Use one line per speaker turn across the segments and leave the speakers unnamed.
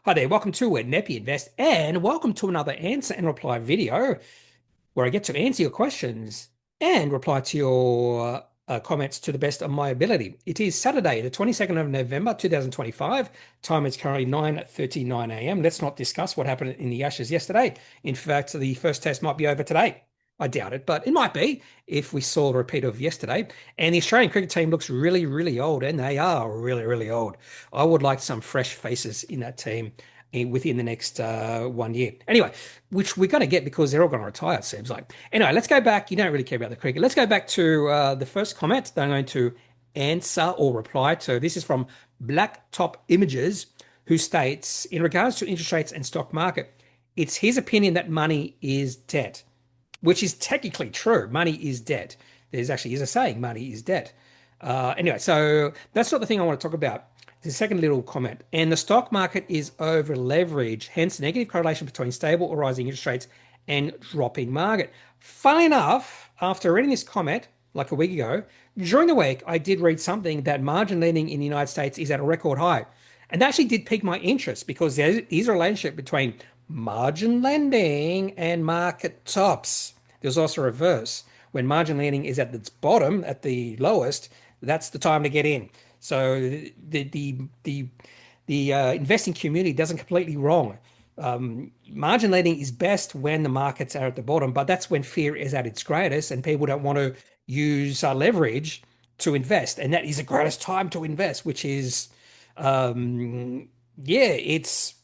Hi there, welcome to Kneppy Invest, and welcome to another answer and reply video where I get to answer your questions and reply to your comments to the best of my ability. It is Saturday, the 22nd of November, 2025. Time is currently 9:39 a.m. Let's not discuss what happened in the Ashes yesterday. In fact, the first test might be over today. I doubt it, but it might be if we saw a repeat of yesterday. And the Australian cricket team looks really, really old, and they are really, really old. I would like some fresh faces in that team within the next 1 year. Anyway, which we're going to get because they're all going to retire, it seems like. Anyway, let's go back. You don't really care about the cricket. Let's go back to the first comment that I'm going to answer or reply to. This is from Black Top Images, who states, in regards to interest rates and stock market, it's his opinion that money is debt, which is technically true. Money is debt. There's actually is a saying, money is debt. Anyway, so that's not the thing I want to talk about. The second little comment. And the stock market is over leveraged, hence negative correlation between stable or rising interest rates and dropping market. Funnily enough, after reading this comment like a week ago, during the week, I did read something that margin lending in the United States is at a record high. And that actually did pique my interest because there is a relationship between margin lending and market tops. There's also a reverse. When margin lending is at its bottom, at the lowest, that's the time to get in. So the investing community doesn't completely wrong. Margin lending is best when the markets are at the bottom, but that's when fear is at its greatest and people don't want to use leverage to invest. And that is the greatest time to invest, which is, yeah, it's,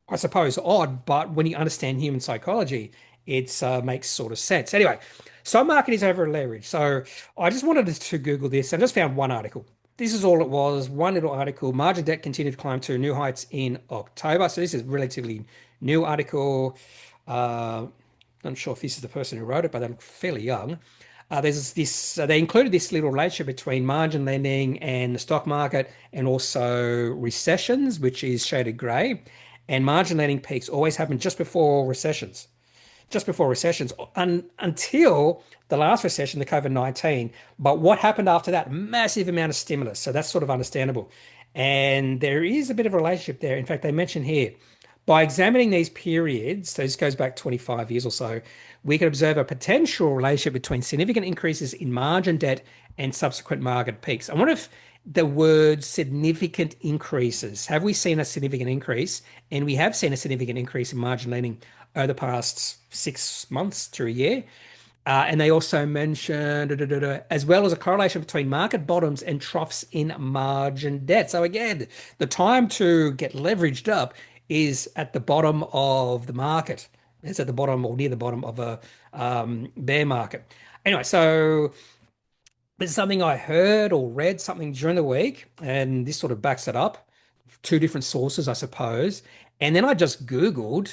I suppose, odd, but when you understand human psychology, it makes sort of sense. Anyway, stock market is over leveraged. So I just wanted to Google this and just found one article. This is all it was, one little article. Margin debt continued to climb to new heights in October. So this is a relatively new article. Not sure if this is the person who wrote it, but they're fairly young. There's this, they included this little relationship between margin lending and the stock market and also recessions, which is shaded gray. And margin lending peaks always happen just before recessions until the last recession, the COVID-19. But what happened after that? Massive amount of stimulus. So that's sort of understandable. And there is a bit of a relationship there. In fact, they mention here, by examining these periods, so this goes back 25 years or so, we can observe a potential relationship between significant increases in margin debt and subsequent market peaks. I wonder if the word significant increases, have we seen a significant increase? And we have seen a significant increase in margin lending over the past 6 months to a year. And they also mentioned, as well as a correlation between market bottoms and troughs in margin debt. So again, the time to get leveraged up is at the bottom of the market. It's at the bottom or near the bottom of a bear market. Anyway, so this is something I heard or read something during the week, and this sort of backs it up. Two different sources, I suppose. And then I just Googled,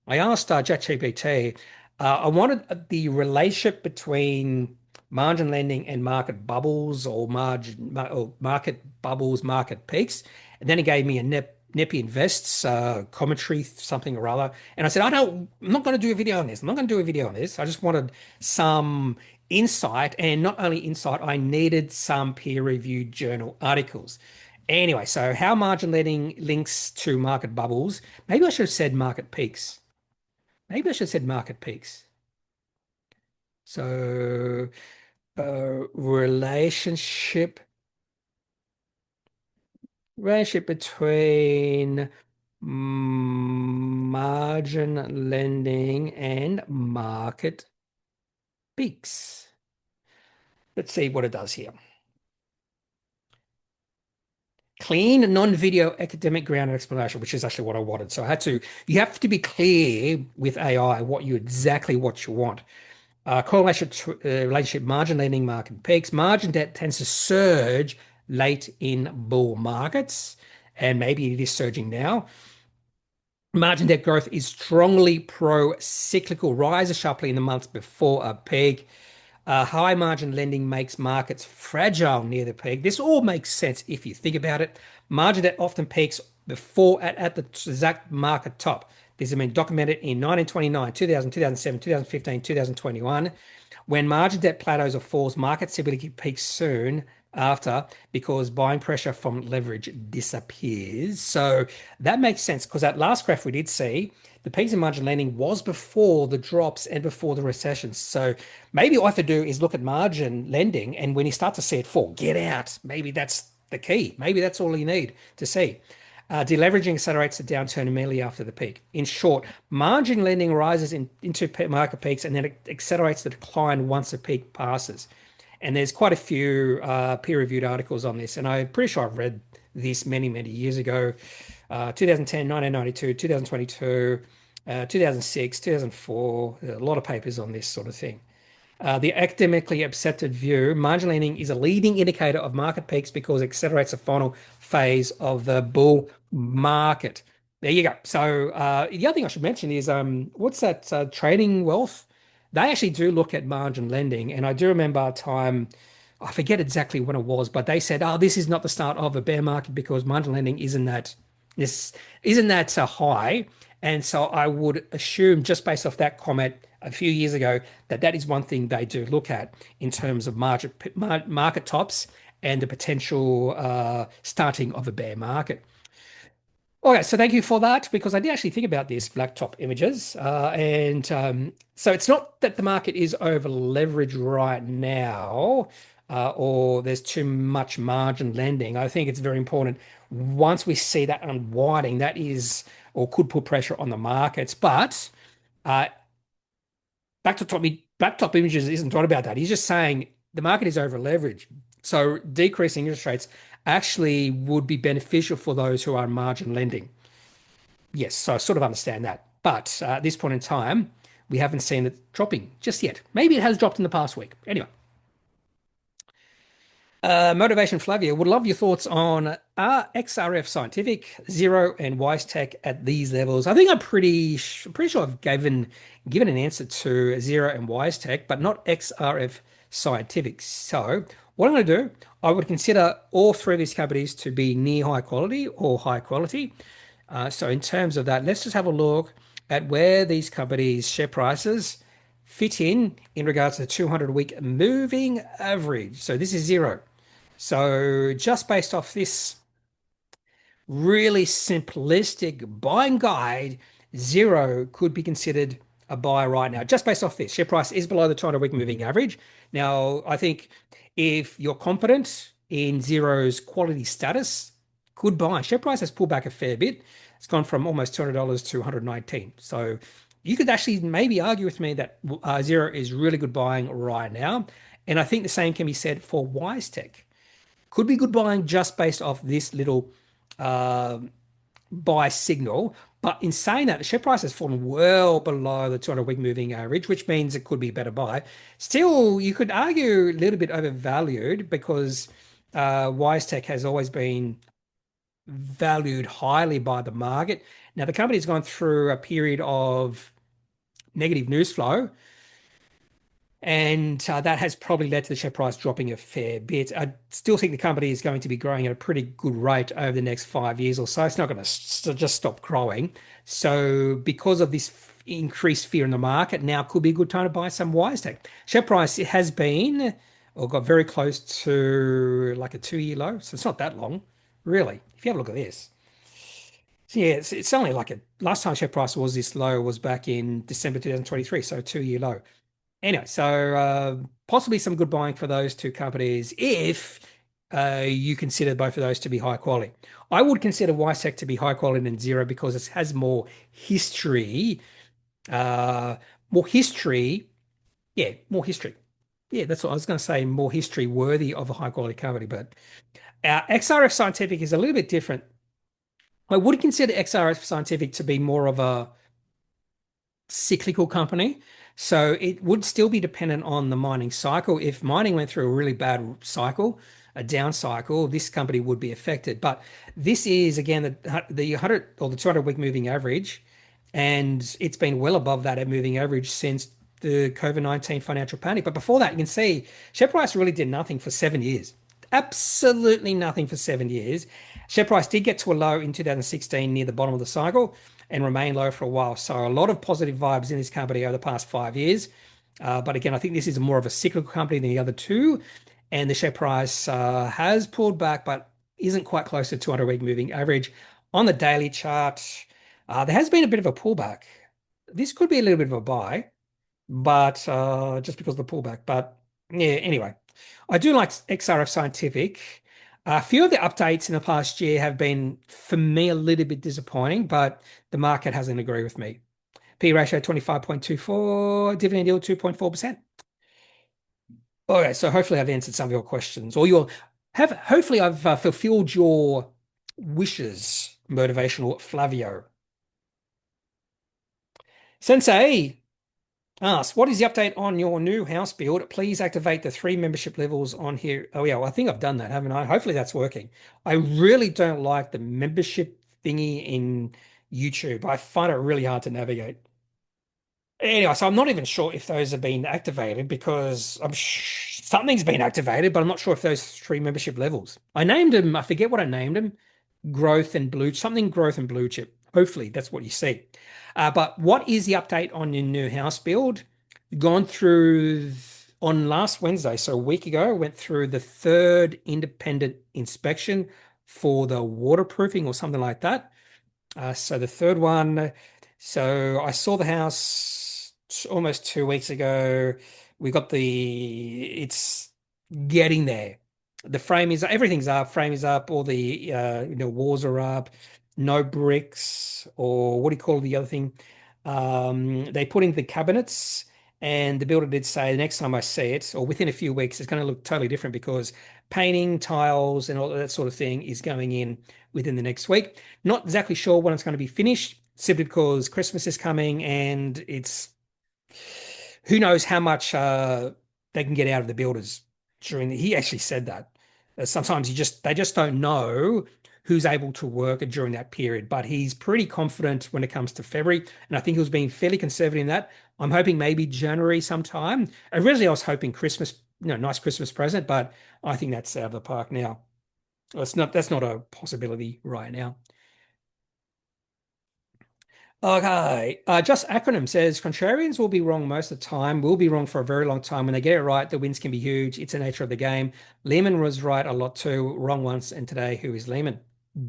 I asked ChatGPT, I wanted the relationship between margin lending and market bubbles or market bubbles, market peaks. And then it gave me a Kneppy Invests commentary, something or other. And I said, I'm not going to do a video on this. I'm not going to do a video on this. I just wanted some insight, and not only insight, I needed some peer-reviewed journal articles. Anyway, so how margin lending links to market bubbles. Maybe I should have said market peaks. Maybe I should have said market peaks. So, relationship between margin lending and market peaks. Let's see what it does here. Clean, non-video academic grounded explanation, which is actually what I wanted. So you have to be clear with AI what you want. Correlation relationship, margin lending, market peaks. Margin debt tends to surge late in bull markets, and maybe it is surging now. Margin debt growth is strongly pro-cyclical, rises sharply in the months before a peak. High margin lending makes markets fragile near the peak. This all makes sense if you think about it. Margin debt often peaks before at the exact market top. This has been documented in 1929, 2000, 2007, 2015, 2021. When margin debt plateaus or falls, market stability peaks soon after because buying pressure from leverage disappears. So that makes sense because that last graph we did see, the peaks in margin lending was before the drops and before the recessions. So maybe all I have to do is look at margin lending, and when you start to see it fall, get out. Maybe that's the key. Maybe that's all you need to see. Deleveraging accelerates the downturn immediately after the peak. In short, margin lending rises into market peaks and then it accelerates the decline once the peak passes. And there's quite a few peer-reviewed articles on this, and I'm pretty sure I've read this many, many years ago. 2010, 1992, 2022, 2006, 2004, a lot of papers on this sort of thing. The academically accepted view, margin lending is a leading indicator of market peaks because it accelerates the final phase of the bull market. There you go. So the other thing I should mention is what's that trading wealth? They actually do look at margin lending, and I do remember a time, I forget exactly when it was, but they said, "Oh, this is not the start of a bear market because margin lending isn't that high." And so I would assume, just based off that comment a few years ago, that that is one thing they do look at in terms of market tops and the potential starting of a bear market. Okay, so thank you for that because I did actually think about this blacktop images, and so it's not that the market is over leveraged right now, or there's too much margin lending. I think it's very important once we see that unwinding, that is or could put pressure on the markets. But uh, blacktop images isn't talking about that. He's just saying the market is over leveraged, so decreasing interest rates actually would be beneficial for those who are margin lending. Yes, so I sort of understand that. But at this point in time, we haven't seen it dropping just yet. Maybe it has dropped in the past week. Anyway, Motivation Flavia would love your thoughts on are XRF Scientific, Xero, and WiseTech at these levels. I think I'm pretty sure I've given an answer to Xero and WiseTech, but not XRF Scientific. So what I'm going to do, I would consider all three of these companies to be near high quality or high quality. So in terms of that, let's just have a look at where these companies' share prices fit in regards to the 200-week moving average. So this is Xero. So just based off this really simplistic buying guide, Xero could be considered a buy right now, just based off this. Share price is below the 200-week moving average. Now, I think if you're confident in Xero's quality status, good buy. Share price has pulled back a fair bit. It's gone from almost $200 to 119. So you could actually maybe argue with me that Xero is really good buying right now. And I think the same can be said for WiseTech. Could be good buying just based off this little uh, buy signal. But in saying that, the share price has fallen well below the 200-week moving average, which means it could be a better buy. Still, you could argue a little bit overvalued because WiseTech has always been valued highly by the market. Now, the company's gone through a period of negative news flow, and that has probably led to the share price dropping a fair bit. I still think the company is going to be growing at a pretty good rate over the next 5 years or so. It's not going to just stop growing. So because of this increased fear in the market, now could be a good time to buy some WiseTech. Share price, it has been or got very close to like a 2-year low. So it's not that long, really. If you have a look at this. So yeah, it's only like last time share price was this low was back in December 2023, so 2-year low. Anyway, so possibly some good buying for those two companies if you consider both of those to be high quality. I would consider WiseTech to be high quality than Xero because it has more history. More history. Yeah, more history. Yeah, that's what I was going to say. More history worthy of a high quality company. But XRF Scientific is a little bit different. I would consider XRF Scientific to be more of a cyclical company. So it would still be dependent on the mining cycle. If mining went through a really bad cycle, a down cycle, this company would be affected. But this is again the 100 or the 200-week moving average, and it's been well above that moving average since the COVID-19 financial panic. But before that, you can see share price really did nothing for 7 years. Absolutely nothing for 7 years. Share price did get to a low in 2016 near the bottom of the cycle and remain low for a while. So a lot of positive vibes in this company over the past 5 years. But again, I think this is more of a cyclical company than the other two. and the share price has pulled back, but isn't quite close to 200-week moving average. On the daily chart, there has been a bit of a pullback. This could be a little bit of a buy, but just because of the pullback. But yeah, anyway, I do like XRF Scientific. A few of the updates in the past year have been, for me, a little bit disappointing, but the market hasn't agreed with me. P ratio 25.24, dividend yield 2.4%. Okay, so hopefully I've answered some of your questions, or your have hopefully I've fulfilled your wishes, motivational Flavio. Sensei asks, what is the update on your new house build? Please activate the 3 membership levels on here. Oh yeah, well, I think I've done that, haven't I? Hopefully that's working. I really don't like the membership thingy in YouTube. I find it really hard to navigate. Anyway, so I'm not even sure if those have been activated because something's been activated, but I'm not sure if those 3 membership levels. I named them, I forget what I named them, growth and blue, something growth and blue chip. Hopefully that's what you see. But what is the update on your new house build? Gone through on last Wednesday, so a week ago, went through the 3rd independent inspection for the waterproofing or something like that. So the 3rd one, so I saw the house almost 2 weeks ago. We got it's getting there. The frame is, everything's up, frame is up, all the, walls are up, no bricks, or what do you call the other thing? They put in the cabinets, and the builder did say the next time I see it, or within a few weeks, it's going to look totally different because painting, tiles, and all that sort of thing is going in within the next week. Not exactly sure when it's going to be finished, simply because Christmas is coming and it's who knows how much they can get out of the builders he actually said that. Sometimes they just don't know who's able to work during that period, but he's pretty confident when it comes to February, and I think he was being fairly conservative in that. I'm hoping maybe January sometime. Originally, I was hoping Christmas, nice Christmas present, but I think that's out of the park now. That's not a possibility right now. Okay, just acronym says contrarians will be wrong most of the time, will be wrong for a very long time. When they get it right, the wins can be huge. It's the nature of the game. Lehman was right a lot too, wrong once. And today, who is Lehman?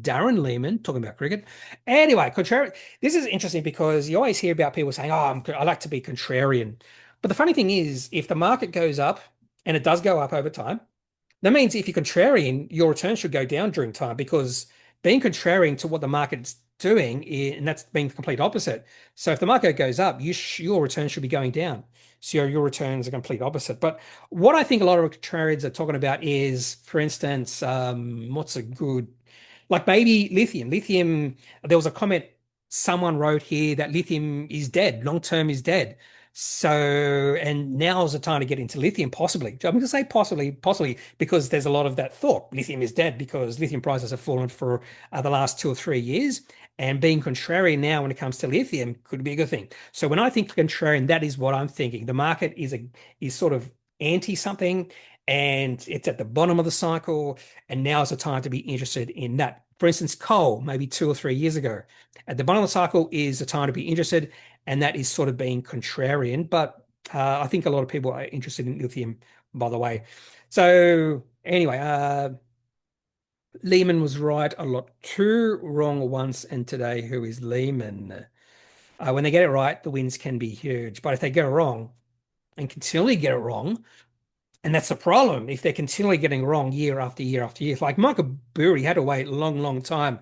Darren Lehman, talking about cricket. Anyway, contrarian. This is interesting because you always hear about people saying, "Oh, I like to be contrarian." But the funny thing is, if the market goes up, and it does go up over time, that means if you're contrarian, your return should go down during time because being contrarian to what the market's doing, and that's being the complete opposite. So if the market goes up, your return should be going down. So your returns are complete opposite. But what I think a lot of contrarians are talking about is, for instance, what's a good, like maybe lithium. Lithium, there was a comment someone wrote here that lithium is dead, long-term is dead. So, and now's the time to get into lithium, possibly. I'm going to say possibly, because there's a lot of that thought. Lithium is dead because lithium prices have fallen for the last 2 or 3 years. And being contrarian now when it comes to lithium could be a good thing. So when I think contrarian, that is what I'm thinking. The market is sort of anti something, and it's at the bottom of the cycle, and now is the time to be interested in that. For instance, coal, maybe 2 or 3 years ago, at the bottom of the cycle is the time to be interested, and that is sort of being contrarian. But I think a lot of people are interested in lithium, by the way. So anyway, Lehman was right a lot too, wrong once, and today, who is Lehman? When they get it right, the wins can be huge. But if they get it wrong and continually get it wrong, and that's the problem, if they're continually getting wrong year after year after year, like Michael Burry had to wait a long, long time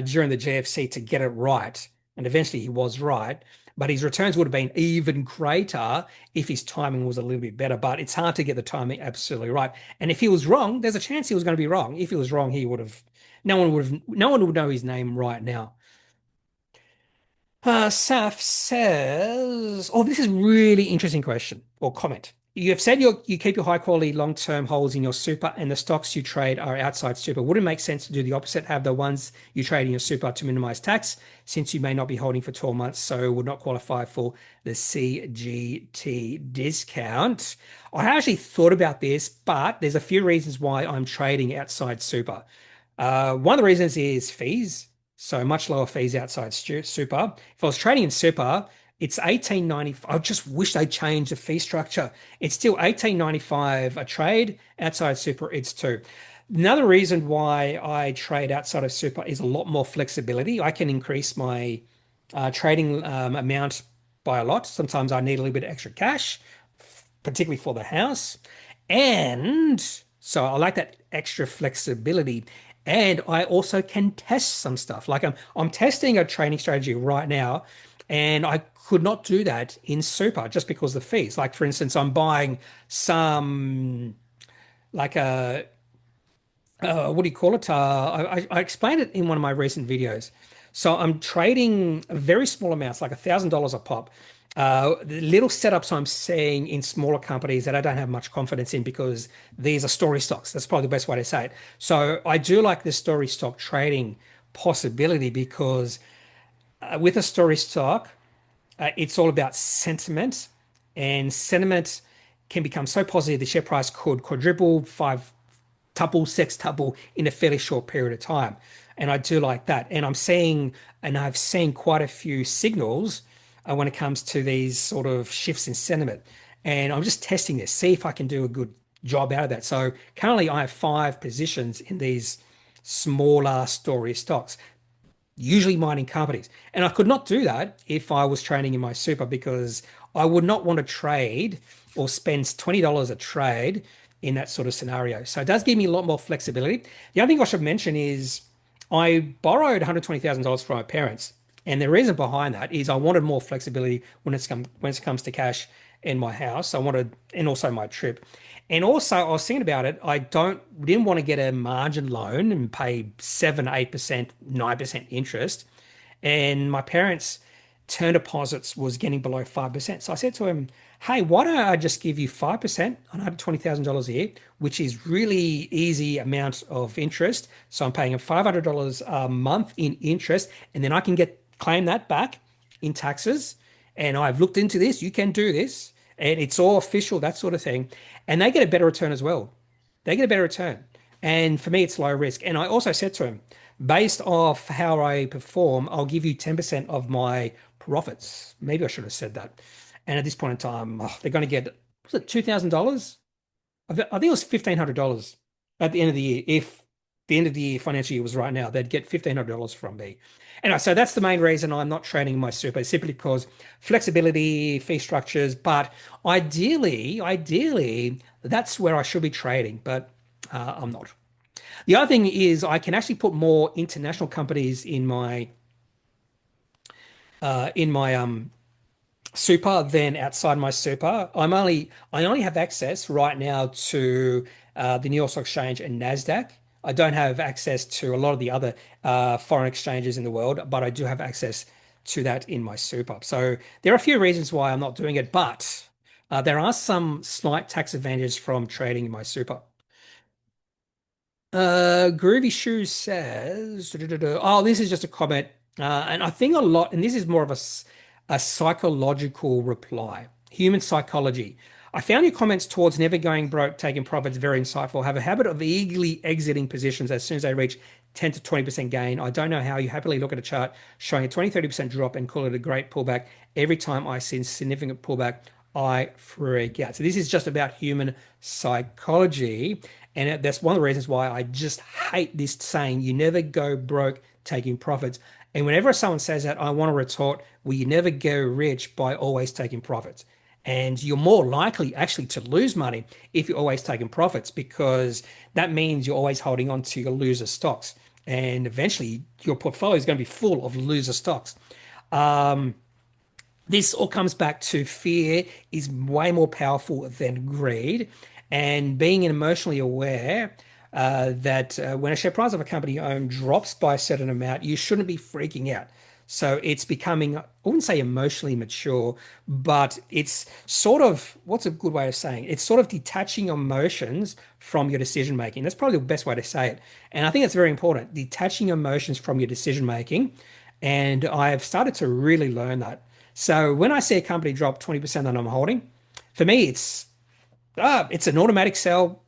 during the GFC to get it right. And eventually he was right. But his returns would have been even greater if his timing was a little bit better. But it's hard to get the timing absolutely right. And if he was wrong, there's a chance he was going to be wrong. If he was wrong, no one would know his name right now. Saf says, oh, this is really interesting question or comment. You have said you keep your high quality long-term holds in your super and the stocks you trade are outside super. Would it make sense to do the opposite? Have the ones you trade in your super to minimize tax since you may not be holding for 12 months, so would not qualify for the CGT discount. I actually thought about this, but there's a few reasons why I'm trading outside super. One of the reasons is fees. So much lower fees outside super. If I was trading in super, It's 18.95. I just wish they changed the fee structure. It's still 18.95 a trade. Outside super, it's two. Another reason why I trade outside of super is a lot more flexibility. I can increase my trading amount by a lot. Sometimes I need a little bit of extra cash, particularly for the house. And so I like that extra flexibility. And I also can test some stuff. Like I'm testing a trading strategy right now, and I could not do that in super just because of the fees. Like for instance, I'm buying some like a what do you call it? I explained it in one of my recent videos. So I'm trading very small amounts, like $1,000 a pop. The little setups I'm seeing in smaller companies that I don't have much confidence in because these are story stocks. That's probably the best way to say it. So I do like the story stock trading possibility because with a story stock, it's all about sentiment, and sentiment can become so positive the share price could quadruple, five tuple, sextuple in a fairly short period of time. And I do like that. And I've seen quite a few signals when it comes to these sort of shifts in sentiment. And I'm just testing this, see if I can do a good job out of that. So currently I have five positions in these smaller story stocks, usually mining companies. And I could not do that if I was trading in my super because I would not want to trade or spend $20 a trade in that sort of scenario. So it does give me a lot more flexibility. The other thing I should mention is I borrowed $120,000 from my parents. And the reason behind that is I wanted more flexibility when it comes to cash in my house. I wanted, and also my trip. And also, I was thinking about it. Didn't want to get a margin loan and pay 7, 8%, 9% interest. And my parents' term deposits was getting below 5%. So I said to him, hey, why don't I just give you 5% on $120,000 a year, which is really easy amount of interest. So I'm paying him $500 a month in interest, and then I can claim that back in taxes. And I've looked into this. You can do this, and it's all official, that sort of thing. And they get a better return as well. They get a better return. And for me, it's low risk. And I also said to him, based off how I perform, I'll give you 10% of my profits. Maybe I should have said that. And at this point in time, they're going to get, was it $2,000? I think it was $1,500 at the end of the year. If the end of the year financial year was right now, they'd get $1,500 from me. Anyway, so that's the main reason I'm not trading my super, simply because flexibility, fee structures, but ideally, that's where I should be trading, but I'm not. The other thing is I can actually put more international companies in my super than outside my super. I only have access right now to the New York Stock Exchange and Nasdaq. I don't have access to a lot of the other foreign exchanges in the world, but I do have access to that in my super. So there are a few reasons why I'm not doing it, but there are some slight tax advantages from trading in my super. Groovy Shoes says, oh, this is just a comment. And I think a lot, and this is more of a psychological reply, human psychology. I found your comments towards never going broke, taking profits very insightful. Have a habit of eagerly exiting positions as soon as they reach 10 to 20% gain. I don't know how you happily look at a chart showing a 20, 30% drop and call it a great pullback. Every time I see a significant pullback, I freak out. So this is just about human psychology. And that's one of the reasons why I just hate this saying, you never go broke taking profits. And whenever someone says that, I want to retort, well, you never go rich by always taking profits. And you're more likely actually to lose money if you're always taking profits, because that means you're always holding on to your loser stocks. And eventually your portfolio is going to be full of loser stocks. This all comes back to fear is way more powerful than greed, and being emotionally aware that when a share price of a company you own drops by a certain amount, you shouldn't be freaking out. So it's becoming, I wouldn't say emotionally mature, but it's sort of, what's a good way of saying it? It's sort of detaching emotions from your decision making. That's probably the best way to say it. And I think it's very important, detaching emotions from your decision making. And I've started to really learn that. So when I see a company drop 20% that I'm holding, for me, it's an automatic sell.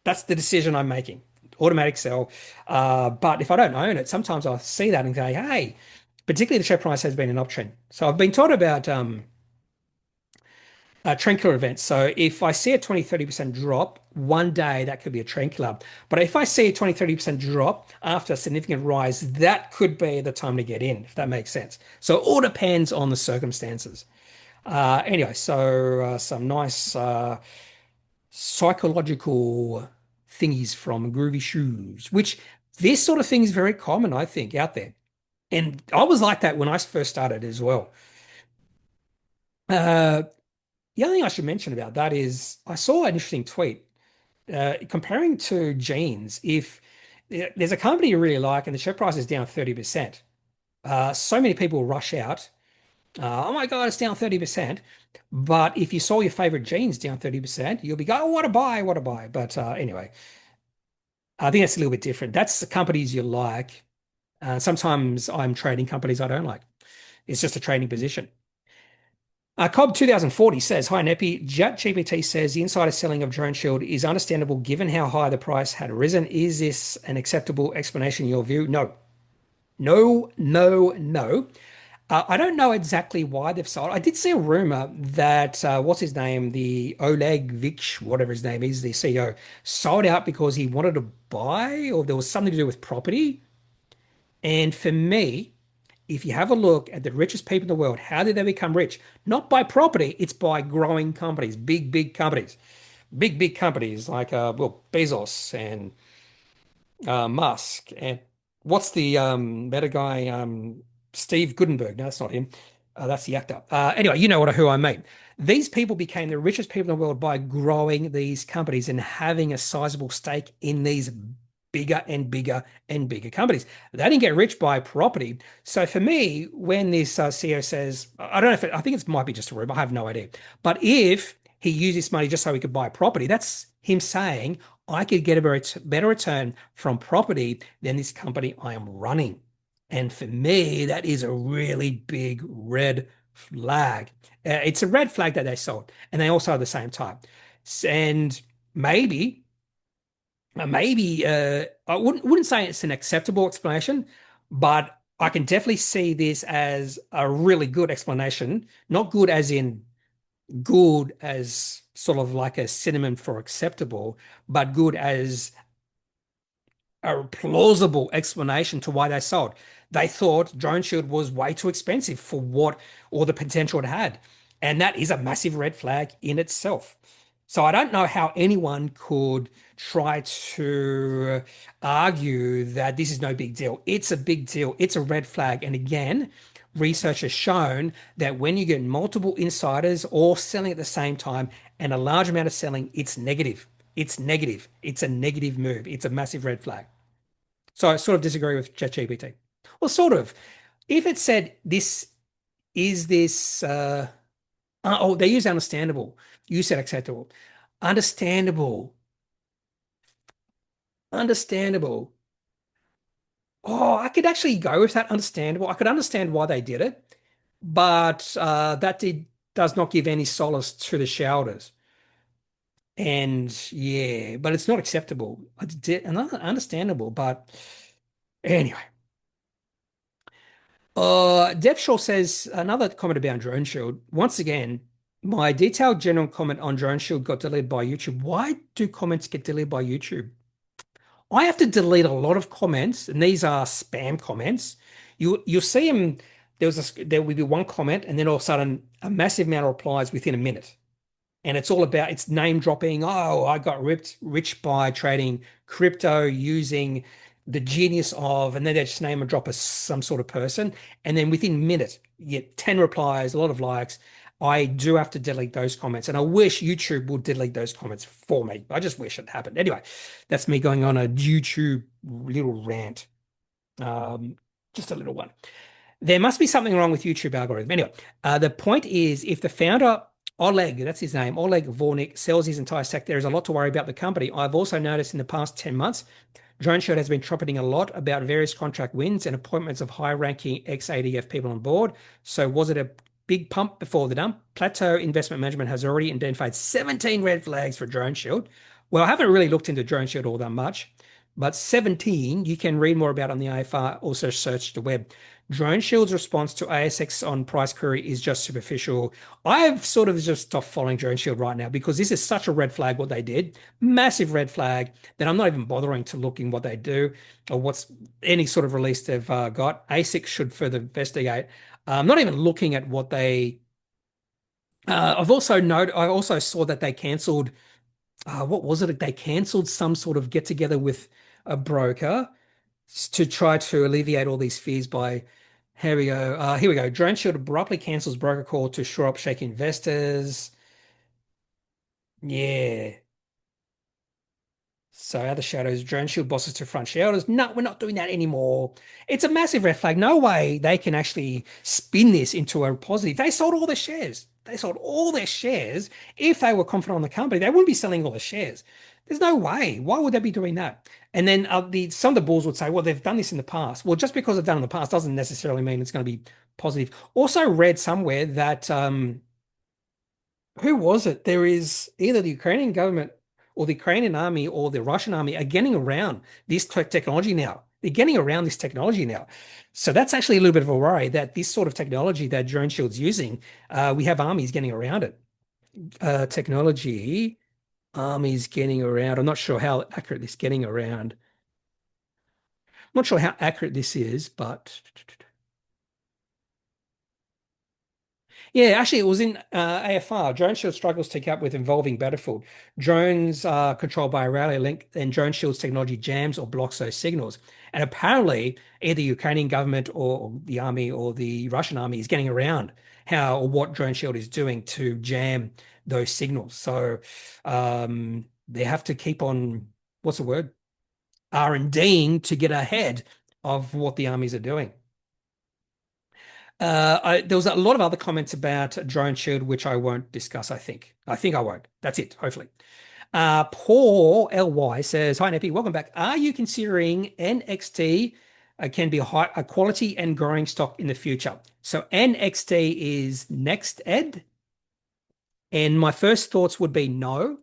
That's the decision I'm making. Automatic sell. But if I don't own it, sometimes I'll see that and say, hey, Particularly the share price has been an uptrend. So I've been taught about trend killer events. So if I see a 20, 30% drop one day, that could be a trend killer. But if I see a 20, 30% drop after a significant rise, that could be the time to get in, if that makes sense. So it all depends on the circumstances. Anyway, so some nice psychological thingies from Groovy Shoes, which this sort of thing is very common, I think, out there. And I was like that when I first started as well. Uh, the other thing I should mention about that is I saw an interesting tweet comparing to jeans. If there's a company you really like and the share price is down 30%, so many people rush out. Oh my God, it's down 30%. But if you saw your favorite jeans down 30%, you'll be going, oh, what a buy, what a buy. But anyway, I think that's a little bit different. That's the companies you like. Sometimes I'm trading companies I don't like. It's just a trading position. Cobb 2040 says, Hi Neppy, ChatGPT says the insider selling of Droneshield is understandable given how high the price had risen. Is this an acceptable explanation in your view? No. No, no, no. I don't know exactly why they've sold. I did see a rumor that what's his name, the Oleg Vich, whatever his name is, the CEO, sold out because he wanted to buy, or there was something to do with property. And for me, if you have a look at the richest people in the world, how did they become rich? Not by property, it's by growing companies, big companies, big companies like well, Bezos and Musk and what's the better guy? Steve Gutenberg. No, that's not him. That's the actor. Anyway, you know who I mean. These people became the richest people in the world by growing these companies and having a sizable stake in these bigger and bigger and bigger companies. They didn't get rich by property. So for me, when this CEO says, I don't know if I think it might be just a rumor, I have no idea. But if he used this money just so he could buy property, that's him saying, I could get a better return from property than this company I am running. And for me, that is a really big red flag. It's a red flag that they sold, and they also at the same time. And maybe, I wouldn't say it's an acceptable explanation, but I can definitely see this as a really good explanation. Not good as in good as sort of like a synonym for acceptable, but good as a plausible explanation to why they sold. They thought Droneshield was way too expensive for what or the potential it had. And that is a massive red flag in itself. So I don't know how anyone could try to argue that this is no big deal. It's a big deal. It's a red flag. And again, research has shown that when you get multiple insiders all selling at the same time and a large amount of selling, it's negative. It's negative. It's a negative move. It's a massive red flag. So I sort of disagree with ChatGPT. Well, sort of. If it said this is this oh, they use understandable. You said acceptable. Understandable. Understandable. Oh, I could actually go with that understandable. I could understand why they did it, but does not give any solace to the shareholders. And yeah, but it's not acceptable. I did and understandable, but anyway. Devshaw says another comment about Droneshield. Once again, my detailed general comment on Droneshield got deleted by YouTube. Why do comments get deleted by YouTube? I have to delete a lot of comments, and these are spam comments. You'll see them. There will be one comment, and then all of a sudden, a massive amount of replies within a minute. And it's all about it's name dropping. Oh, I got ripped rich by trading crypto using the genius of, and then they just name and drop some sort of person. And then within minutes, you get 10 replies, a lot of likes. I do have to delete those comments. And I wish YouTube would delete those comments for me. I just wish it happened. Anyway, that's me going on a YouTube little rant. Just a little one. There must be something wrong with YouTube algorithm. Anyway, the point is if the founder Oleg, that's his name, Oleg Vornik sells his entire stack, there is a lot to worry about the company. I've also noticed in the past 10 months, Droneshield has been trumpeting a lot about various contract wins and appointments of high-ranking ex-ADF people on board. So was it a big pump before the dump? Plateau Investment Management has already identified 17 red flags for Droneshield. Well, I haven't really looked into Droneshield all that much, but 17, you can read more about on the AFR, also search the web. Droneshield's response to ASX on price query is just superficial. I've sort of just stopped following Droneshield right now because this is such a red flag what they did. Massive red flag that I'm not even bothering to look in what they do or what's any sort of release they've got. ASIC should further investigate. I'm not even looking at what they. I also saw that they cancelled. What was it? They cancelled some sort of get together with a broker to try to alleviate all these fears by here we go. Here we go. Droneshield abruptly cancels broker call to shore up shaky investors. Yeah. So out of the shadows, Droneshield bosses to front shareholders. No, we're not doing that anymore. It's a massive red flag. No way they can actually spin this into a positive. They sold all their shares. They sold all their shares. If they were confident on the company, they wouldn't be selling all the shares. There's no way. Why would they be doing that? And then some of the bulls would say, well, they've done this in the past. Well, just because they've done it in the past doesn't necessarily mean it's going to be positive. Also read somewhere that who was it? There is either the Ukrainian government or the Ukrainian army or the Russian army are getting around this technology now. They're getting around this technology now. So that's actually a little bit of a worry that this sort of technology that Droneshield's using, we have armies getting around it. Technology, armies getting around. I'm not sure how accurate this getting around. I'm not sure how accurate this is, but yeah, actually, it was in AFR. Droneshield struggles to keep up with evolving battlefield. Drones are controlled by a rally link, and Droneshield's technology jams or blocks those signals. And apparently, either the Ukrainian government or the army or the Russian army is getting around how or what Droneshield is doing to jam those signals. So they have to keep on, what's the word? R&Ding to get ahead of what the armies are doing. There was a lot of other comments about Droneshield, which I won't discuss, I think. I think I won't. That's it, hopefully. Paul LY says, hi, Kneppy, welcome back. Are you considering NXT can be a quality and growing stock in the future? So NXT is Next Ed. And my first thoughts would be no.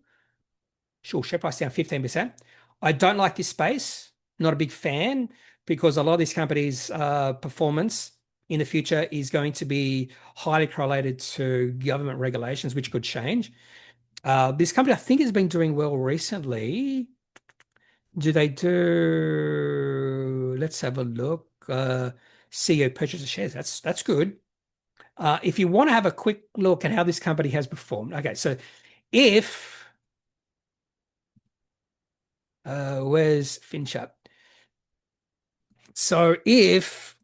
Sure, share price down 15%. I don't like this space. Not a big fan because a lot of these companies' performance in the future is going to be highly correlated to government regulations, which could change. This company, I think, has been doing well recently. Do they do? Let's have a look. CEO purchase of shares. That's good. If you want to have a quick look at how this company has performed. Okay, so if where's Finchap? So if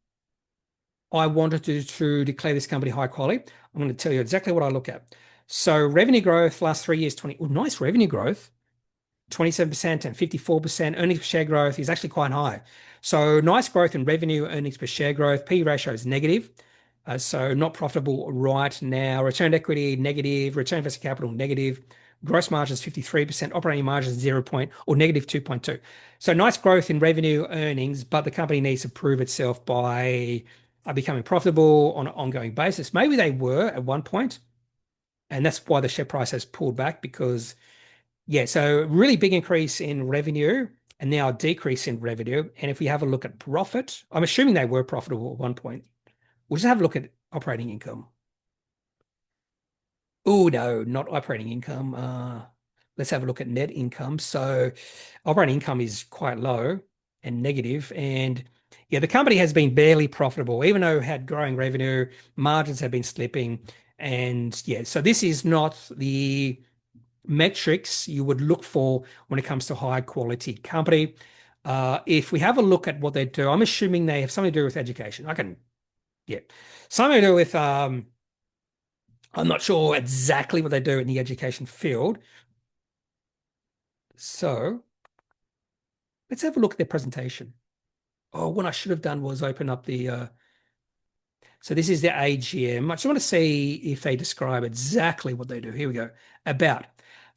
I wanted to declare this company high quality, I'm going to tell you exactly what I look at. So revenue growth last 3 years, nice revenue growth, 27% and 54%. Earnings per share growth is actually quite high. So nice growth in revenue, earnings per share growth. P ratio is negative. So not profitable right now. Return to equity negative. Return invested capital negative. Gross margins 53%. Operating margins 0 point or negative 2.2. So nice growth in revenue, earnings, but the company needs to prove itself by becoming profitable on an ongoing basis. Maybe they were at one point, and that's why the share price has pulled back because, yeah, so really big increase in revenue and now a decrease in revenue. And if we have a look at profit, I'm assuming they were profitable at one point. We'll just have a look at operating income. Oh, no, not operating income. Let's have a look at net income. So operating income is quite low and negative. And yeah, the company has been barely profitable, even though it had growing revenue, margins have been slipping. And yeah, so this is not the metrics you would look for when it comes to high quality company. If we have a look at what they do, I'm assuming they have something to do with education. Yeah, something to do with, I'm not sure exactly what they do in the education field. So let's have a look at their presentation. Oh, what I should have done was open up the, so this is the AGM. I just want to see if they describe exactly what they do. Here we go. About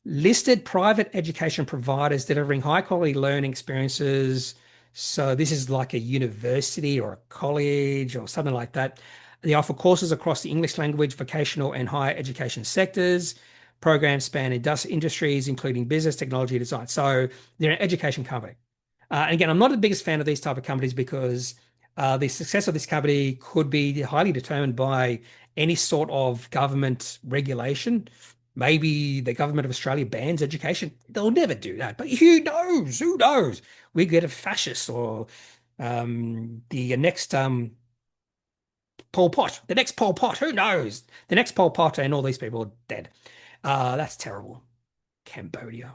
listed private education providers delivering high quality learning experiences. So this is like a university or a college or something like that. They offer courses across the English language, vocational and higher education sectors. Programs span industries, including business, technology, design. So they're an education company. And again, I'm not the biggest fan of these type of companies because The success of this company could be highly determined by any sort of government regulation. Maybe the government of Australia bans education. They'll never do that, but who knows? Who knows? We get a fascist or the next Pol Pot, the next Pol Pot. Who knows? The next Pol Pot and all these people are dead. That's terrible. Cambodia.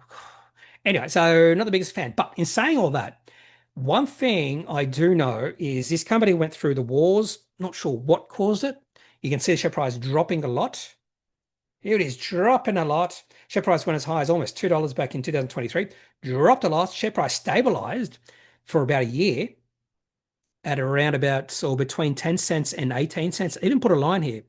Anyway, so not the biggest fan. But in saying all that, one thing I do know is this company went through the wars. Not sure what caused it. You can see the share price dropping a lot. Here it is, dropping a lot. Share price went as high as almost $2 back in 2023. Dropped a lot. Share price stabilized for about a year at around about or between 10 cents and 18 cents. I even put a line here,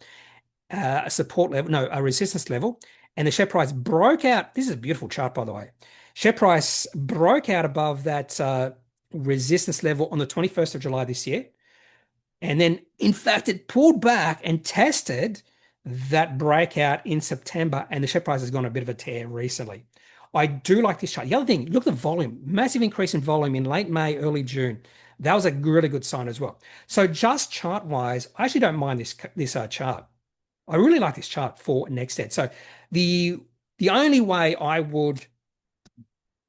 a support level, no, a resistance level. And the share price broke out. This is a beautiful chart, by the way. Share price broke out above that resistance level on the 21st of July this year. And then, in fact, it pulled back and tested that breakout in September, and the share price has gone a bit of a tear recently. I do like this chart. The other thing, look at the volume, massive increase in volume in late May, early June. That was a really good sign as well. So just chart wise, I actually don't mind this chart. I really like this chart for NextEd. So the only way I would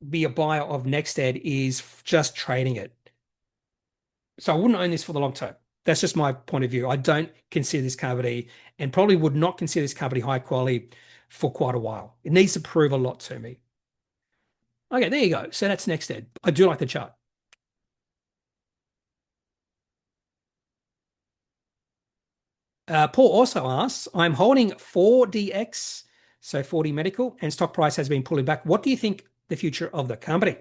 be a buyer of NextEd is just trading it. So I wouldn't own this for the long term. That's just my point of view. I don't consider this company and probably would not consider this company high quality for quite a while. It needs to prove a lot to me. Okay, there you go. So that's NextEd. I do like the chart. Paul also asks, I'm holding 4DX, so 4D Medical, and stock price has been pulling back. What do you think the future of the company?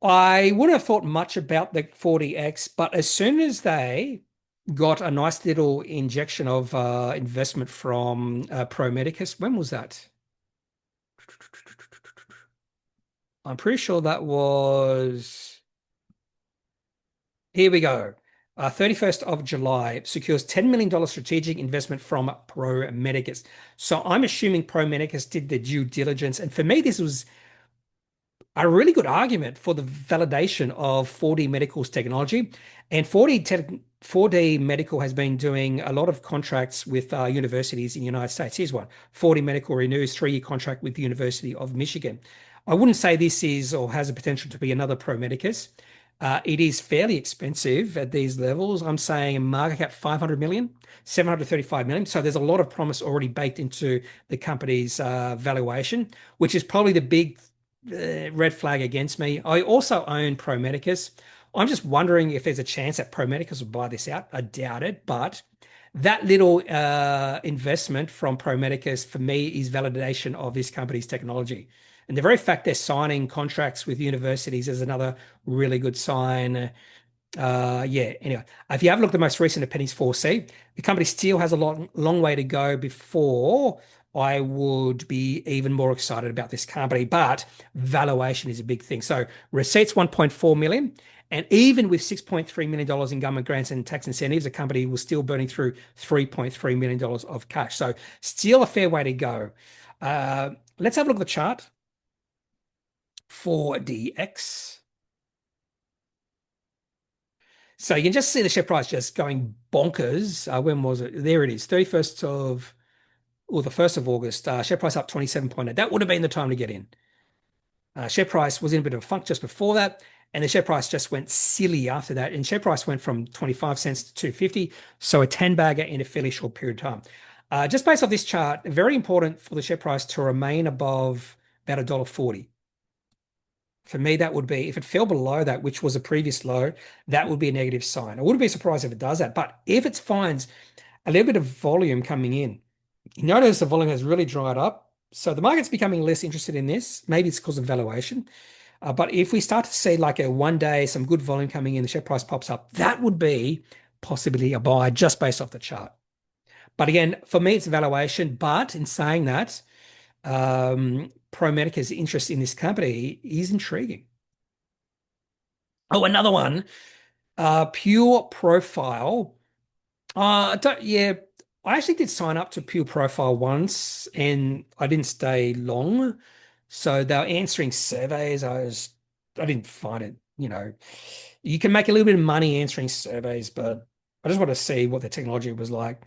I wouldn't have thought much about the 4DX, but as soon as they got a nice little injection of investment from Pro Medicus, when was that? I'm pretty sure that was, here we go. 31st of July secures $10 million strategic investment from Pro Medicus. So I'm assuming Pro Medicus did the due diligence. And for me, this was a really good argument for the validation of 4D Medical's technology. And 4D Medical has been doing a lot of contracts with universities in the United States. Here's one. 4D Medical renews 3-year contract with the University of Michigan. I wouldn't say this is or has a potential to be another Pro Medicus. It is fairly expensive at these levels. I'm saying market cap 500 million, 735 million. So there's a lot of promise already baked into the company's valuation, which is probably the big red flag against me. I also own Pro Medicus. I'm just wondering if there's a chance that Pro Medicus will buy this out. I doubt it, but that little investment from Pro Medicus for me is validation of this company's technology. And the very fact they're signing contracts with universities is another really good sign. Yeah, anyway, if you have a look at the most recent Pennies 4C, the company still has a long way to go before I would be even more excited about this company, but valuation is a big thing. So receipts 1.4 million, and even with $6.3 million in government grants and tax incentives, the company was still burning through $3.3 million of cash. So still a fair way to go. Let's have a look at the chart for DX. So you can just see the share price just going bonkers. When was it? There it is, 31st of, or the 1st of August. Share price up 27.8. That would have been the time to get in. Share price was in a bit of a funk just before that, and the share price just went silly after that. And share price went from 25 cents to 250, so a 10 bagger in a fairly short period of time. Just based off this chart, very important for the share price to remain above about $1.40. For me, that would be, if it fell below that, which was a previous low, that would be a negative sign. I wouldn't be surprised if it does that. But if it finds a little bit of volume coming in, you notice the volume has really dried up. So the market's becoming less interested in this. Maybe it's because of valuation. But if we start to see like a one day, some good volume coming in, the share price pops up, that would be possibly a buy just based off the chart. But again, for me, it's valuation. But in saying that, Pro Medica's interest in this company is intriguing. Oh, another one, Pureprofile. Yeah, I actually did sign up to Pureprofile once and I didn't stay long. So they were answering surveys. I didn't find it you know, you can make a little bit of money answering surveys, but I just want to see what the technology was like.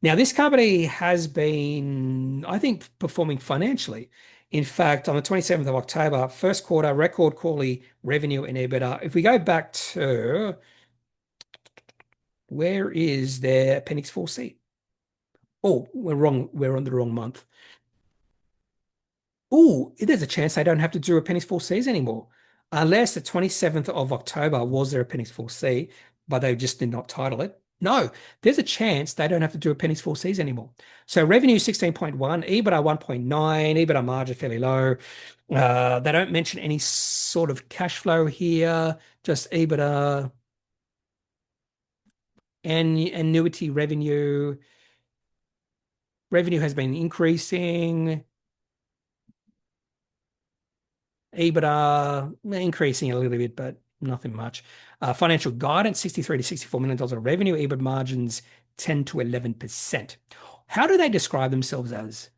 Now, this company has been, I think, performing financially. In fact, on the 27th of October, first quarter record quarterly revenue and EBITDA. If we go back to where is their Appendix 4C? Oh, we're wrong. We're on the wrong month. Oh, there's a chance they don't have to do Appendix 4Cs anymore. Unless the 27th of October was their Appendix 4C, but they just did not title it. No, there's a chance they don't have to do Appendix 4Cs anymore. So revenue 16.1, EBITDA 1.9, EBITDA margin fairly low. They don't mention any sort of cash flow here, just EBITDA and annuity revenue. Revenue has been increasing. EBITDA increasing a little bit, but nothing much. Financial guidance, $63 to $64 million of revenue, EBIT margins 10 to 11%. How do they describe themselves as?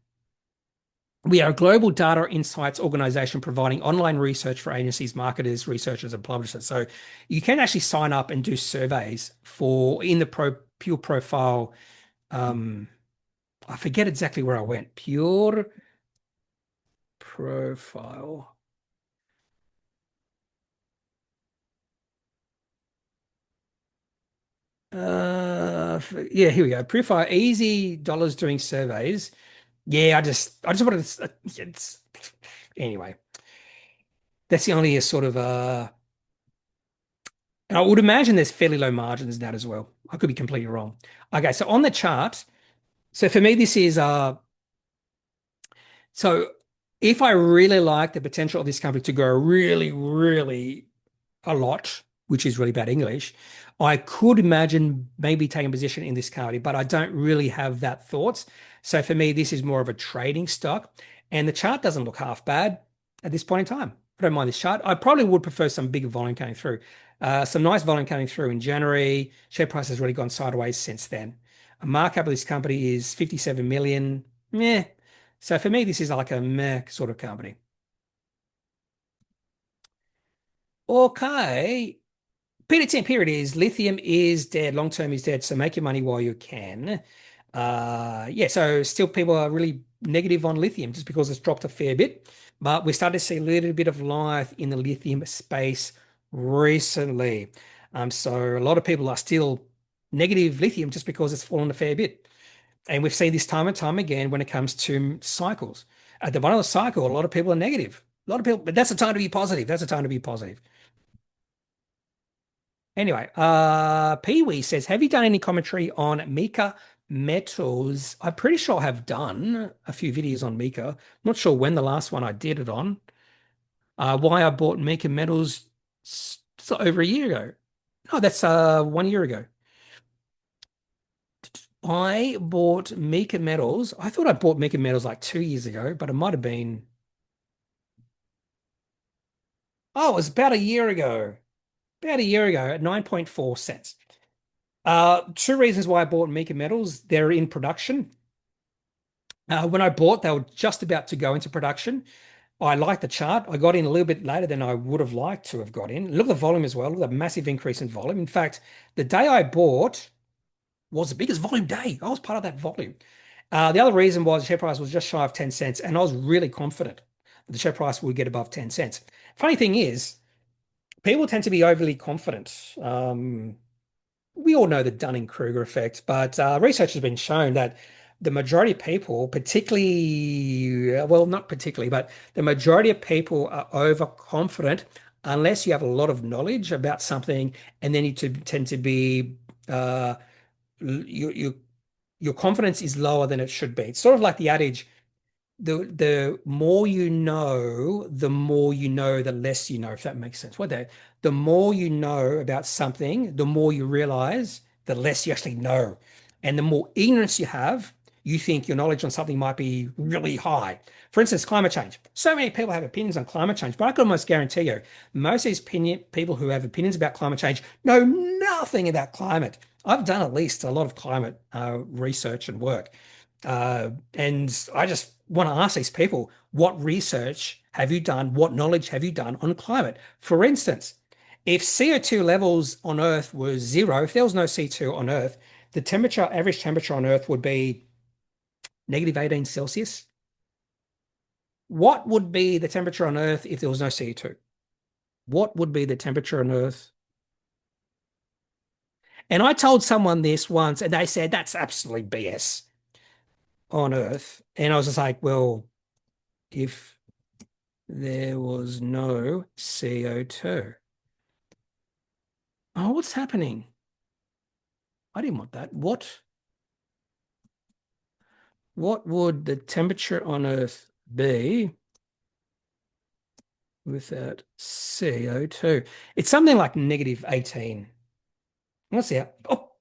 We are a global data insights organization providing online research for agencies, marketers, researchers, and publishers. So you can actually sign up and do surveys for in the Pureprofile. I forget exactly where I went. Pure Profile. Yeah, here we go. Profile easy dollars doing surveys. Yeah, I just wanted to, it's anyway. That's the only sort of and I would imagine there's fairly low margins in that as well. I could be completely wrong. Okay, so on the chart, so for me this is so if I really like the potential of this company to grow really, really a lot, which is really bad English, I could imagine maybe taking a position in this company, but I don't really have that thoughts. So for me, this is more of a trading stock, and the chart doesn't look half bad at this point in time. I don't mind this chart. I probably would prefer some bigger volume coming through. Some nice volume coming through in January. Share price has really gone sideways since then. A markup of this company is 57 million. Meh. So for me, this is like a meh sort of company. Okay. Peter 10 period is lithium is dead, long term is dead. So make your money while you can. Yeah, so still people are really negative on lithium just because it's dropped a fair bit. But we're starting to see a little bit of life in the lithium space recently. So a lot of people are still negative lithium just because it's fallen a fair bit. And we've seen this time and time again when it comes to cycles. At the bottom of the cycle, a lot of people are negative. A lot of people, but that's the time to be positive. That's the time to be positive. Anyway, Pee-wee says, have you done any commentary on Meeka Metals? I'm pretty sure I have done a few videos on Meeka. Not sure when the last one I did it on. Why I bought Meeka Metals over a year ago. No, that's 1 year ago. I bought Meeka Metals. I thought I bought Meeka Metals like 2 years ago, but it might have been. Oh, it was about a year ago. About a year ago at 9.4 cents. Two reasons why I bought Meeka Metals. They're in production. When I bought, they were just about to go into production. I liked the chart. I got in a little bit later than I would have liked to have got in. Look at the volume as well. Look at the massive increase in volume. In fact, the day I bought was the biggest volume day. I was part of that volume. The other reason was the share price was just shy of 10 cents, and I was really confident that the share price would get above 10 cents. Funny thing is, people tend to be overly confident. We all know the Dunning-Kruger effect, but research has been shown that the majority of people, particularly, well, not particularly, but the majority of people are overconfident unless you have a lot of knowledge about something, and then you tend to be your confidence is lower than it should be. It's sort of like the adage, the more you know, the less you know, if that makes sense. The more you know about something, the more you realize, the less you actually know. And the more ignorance you have, you think your knowledge on something might be really high. For instance, climate change. So many people have opinions on climate change, but I can almost guarantee you, most of these people who have opinions about climate change know nothing about climate. I've done at least a lot of climate research and work. And I just want to ask these people, what research have you done? What knowledge have you done on climate? For instance, If CO2 levels on Earth were zero, if there was no C2 on Earth, the temperature, average temperature on Earth would be negative 18 Celsius. What would be the temperature on Earth if there was no CO2? What would be the temperature on Earth? And I told someone this once, and they said that's absolutely BS on Earth. And I was just like, well, if there was no CO2. Oh, what's happening? I didn't want that. What would the temperature on Earth be without CO2? It's something like negative 18. Let's see. Oh,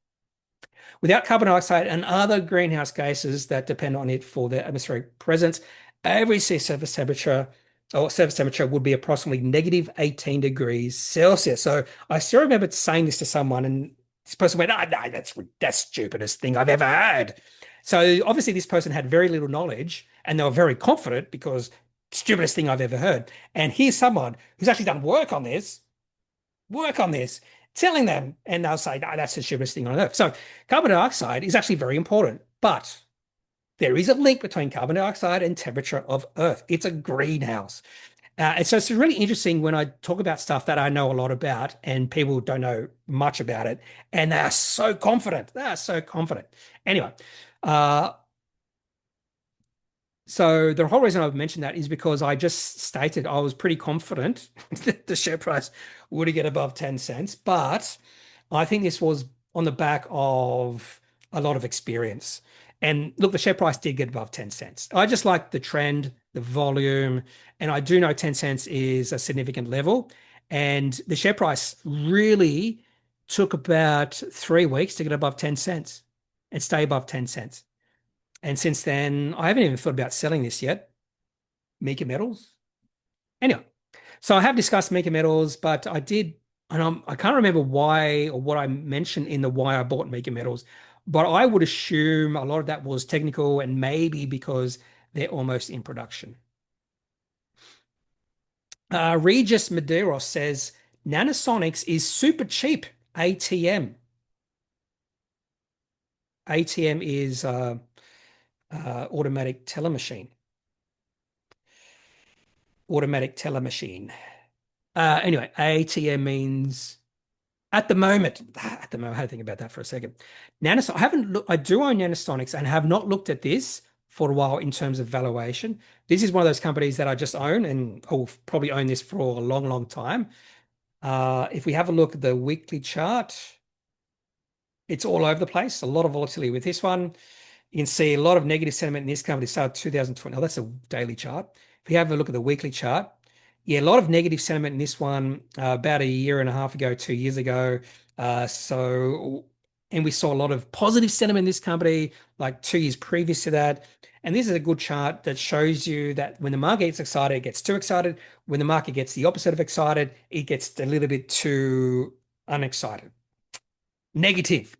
without carbon dioxide and other greenhouse gases that depend on it for their atmospheric presence, average sea surface temperature or surface temperature would be approximately negative 18 degrees Celsius. So I still remember saying this to someone, and this person went, "Oh, no, that's the stupidest thing I've ever heard." So obviously this person had very little knowledge and they were very confident because stupidest thing I've ever heard. And here's someone who's actually done work on this, telling them, and they'll say, no, that's the stupidest thing on earth. So carbon dioxide is actually very important, but there is a link between carbon dioxide and temperature of Earth. It's a greenhouse. And so it's really interesting when I talk about stuff that I know a lot about and people don't know much about it. And they are so confident. They are so confident. Anyway, uh, so the whole reason I've mentioned that is because I just stated I was pretty confident that the share price would get above 10 cents, but I think this was on the back of a lot of experience. And look, the share price did get above 10 cents. I just like the trend, the volume, and I do know 10 cents is a significant level. And the share price really took about 3 weeks to get above 10 cents and stay above 10 cents. And since then, I haven't even thought about selling this yet. Meeka Metals. Anyway, so I have discussed Meeka Metals, but I did, and I can't remember why or what I mentioned in the why I bought Meeka Metals, but I would assume a lot of that was technical and maybe because they're almost in production. Regis Medeiros says Nanosonics is super cheap ATM. ATM is automatic teller machine. Automatic teller machine. Anyway, ATM means at the moment, I had to think about that for a second. Nanosonics, I haven't looked, I do own Nanosonics and have not looked at this for a while in terms of valuation. This is one of those companies that I just own and I'll probably own this for a long, long time. If we have a look at the weekly chart, it's all over the place. A lot of volatility with this one. You can see a lot of negative sentiment in this company started 2020. Oh, that's a daily chart. If you have a look at the weekly chart, yeah, a lot of negative sentiment in this one about a year and a half ago, 2 years ago. And we saw a lot of positive sentiment in this company like 2 years previous to that. And this is a good chart that shows you that when the market gets excited, it gets too excited. When the market gets the opposite of excited, it gets a little bit too unexcited. Negative.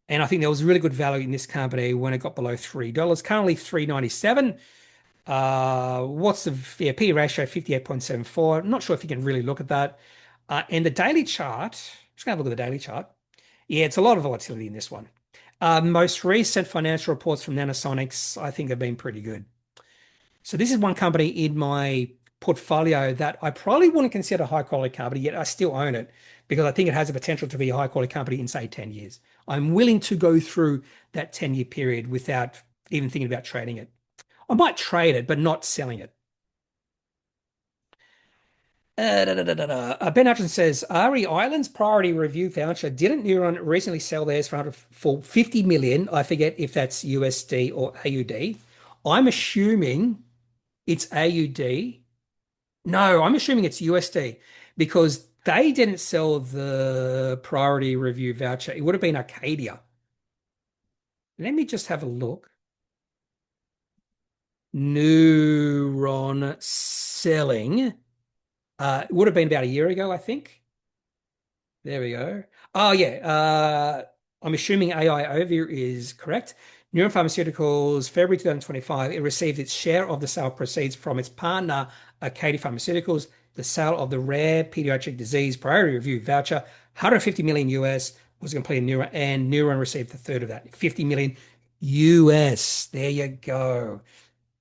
And I think there was really good value in this company when it got below $3. Currently $3.97. What's the P ratio? 58.74. I'm not sure if you can really look at that. And the daily chart, just gonna have a look at the daily chart. Yeah, it's a lot of volatility in this one. Most recent financial reports from Nanosonics, I think have been pretty good. So this is one company in my portfolio that I probably wouldn't consider a high quality company, yet I still own it because I think it has the potential to be a high quality company in say 10 years. I'm willing to go through that 10-year period without even thinking about trading it. I might trade it, but not selling it. Ben Hutchins says, RE Island's priority review voucher. Didn't Neuren recently sell theirs for 50 million? I forget if that's USD or AUD. I'm assuming it's AUD. No, I'm assuming it's USD because they didn't sell the priority review voucher. It would have been Arcadia. Let me just have a look. Neuron selling. It would have been about a year ago, I think. There we go. Oh, yeah. I'm assuming AI overview is correct. Neuren Pharmaceuticals, February 2025, it received its share of the sale proceeds from its partner, Arcadia Pharmaceuticals, the sale of the rare pediatric disease priority review voucher, 150 million US was completed in Neuren, and Neuren received a third of that, 50 million US. There you go.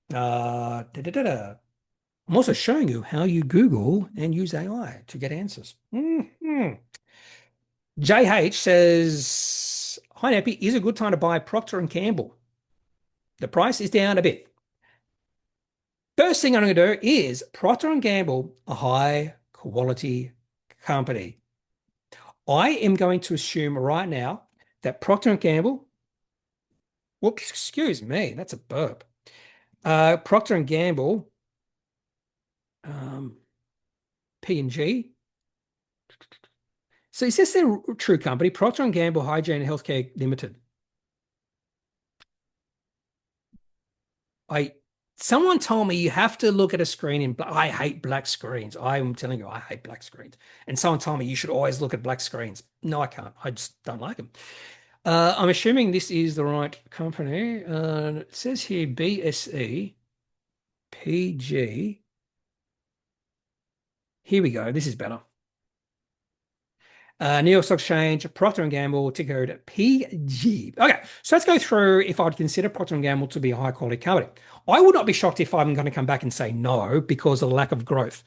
Da, da, da, da. I'm also showing you how you Google and use AI to get answers. JH says, hi, Kneppy, is a good time to buy Procter and Gamble. The price is down a bit. First thing I'm going to do is Procter and Gamble, a high quality company. I am going to assume right now that Procter and Gamble, whoops, excuse me, that's a burp. Procter and Gamble, P&G. So is this their true company? Procter and Gamble Hygiene and Healthcare Limited. Someone told me you have to look at a screen in black. I hate black screens. I'm telling you, I hate black screens. And someone told me you should always look at black screens. No, I can't. I just don't like them. I'm assuming this is the right company. It says here BSE, PG. Here we go. This is better. New York Stock Exchange, Procter & Gamble, ticker code PG. Okay, so let's go through if I'd consider Procter & Gamble to be a high-quality company. I would not be shocked if I'm going to come back and say no because of the lack of growth.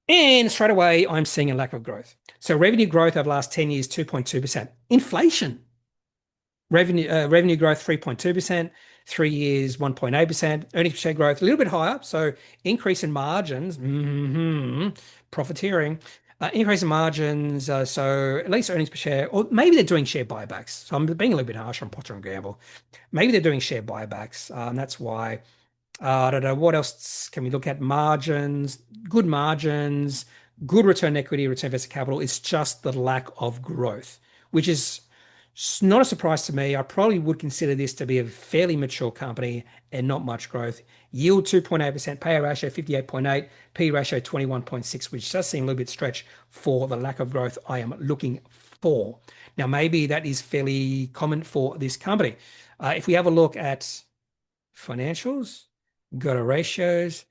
And straight away, I'm seeing a lack of growth. So revenue growth over the last 10 years, 2.2%. Inflation. Revenue growth, 3.2%. 3 years, 1.8%. Earnings per share growth, a little bit higher. So increase in margins, profiteering. Increase in margins, so at least earnings per share, or maybe they're doing share buybacks. So I'm being a little bit harsh on Procter and Gamble. Maybe they're doing share buybacks. That's why. I don't know. What else can we look at? Margins, good return on equity, return on invested capital. It's just the lack of growth, which is not a surprise to me. I probably would consider this to be a fairly mature company and not much growth. Yield 2.8%, payout ratio 58.8, P ratio 21.6, which does seem a little bit stretched for the lack of growth I am looking for. Now, maybe that is fairly common for this company. If we have a look at financials, go to ratios,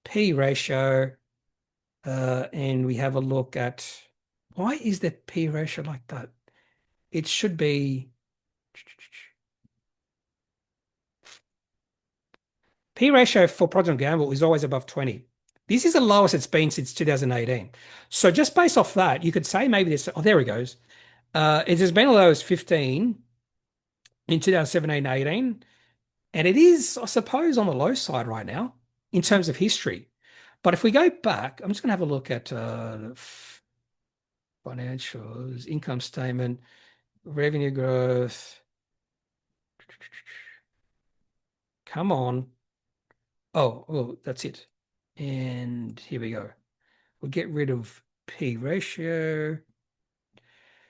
P ratio, and we have a look at why is the P ratio like that? It should be P ratio for Procter & Gamble is always above 20. This is the lowest it's been since 2018. So just based off that, you could say maybe this, oh, there it goes. It has been as low as 15 in 2017-18. And it is, I suppose, on the low side right now in terms of history. But if we go back, I'm just going to have a look at financials, income statement, revenue growth. Come on. Oh, that's it. And here we go. We'll get rid of P ratio.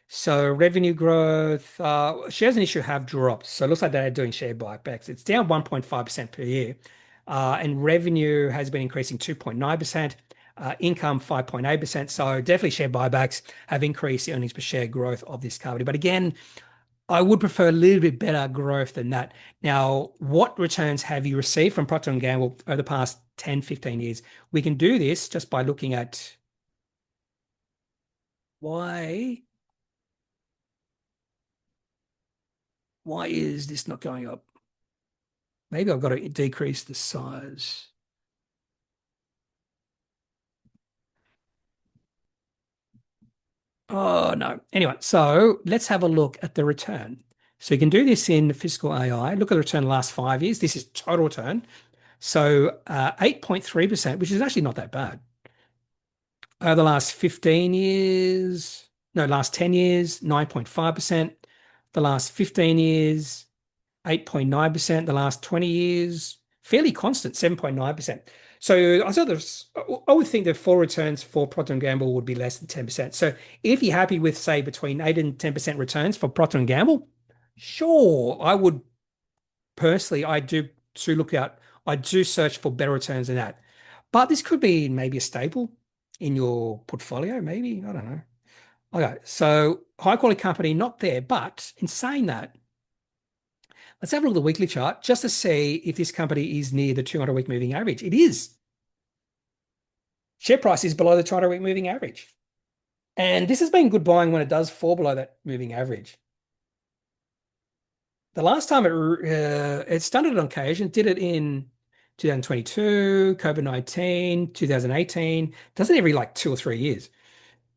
So revenue growth, shares and issue have dropped. So it looks like they're doing share buybacks. It's down 1.5% per year. And revenue has been increasing 2.9%, income 5.8%. So definitely share buybacks have increased the earnings per share growth of this company. But again, I would prefer a little bit better growth than that. Now, what returns have you received from Procter & Gamble over the past 10, 15 years? We can do this just by looking at why is this not going up? Maybe I've got to decrease the size. Oh, no. Anyway, so let's have a look at the return. So you can do this in Physical AI. Look at the return the last 5 years. This is total return. So 8.3%, which is actually not that bad. Over the last 15 years, no, last 10 years, 9.5%. The last 15 years, 8.9%. The last 20 years, fairly constant, 7.9%. So I would think the full returns for Procter & Gamble would be less than 10%. So if you're happy with, say, between 8 and 10% returns for Procter & Gamble, sure, I would personally, I do search for better returns than that. But this could be maybe a staple in your portfolio, maybe. I don't know. Okay, so high quality company, not there. But in saying that, let's have a look at the weekly chart just to see if this company is near the 200-week moving average. It is. Share price is below the 200-week moving average. And this has been good buying when it does fall below that moving average. The last time it started on occasion, did it in 2022, COVID-19, 2018, does it every like 2 or 3 years.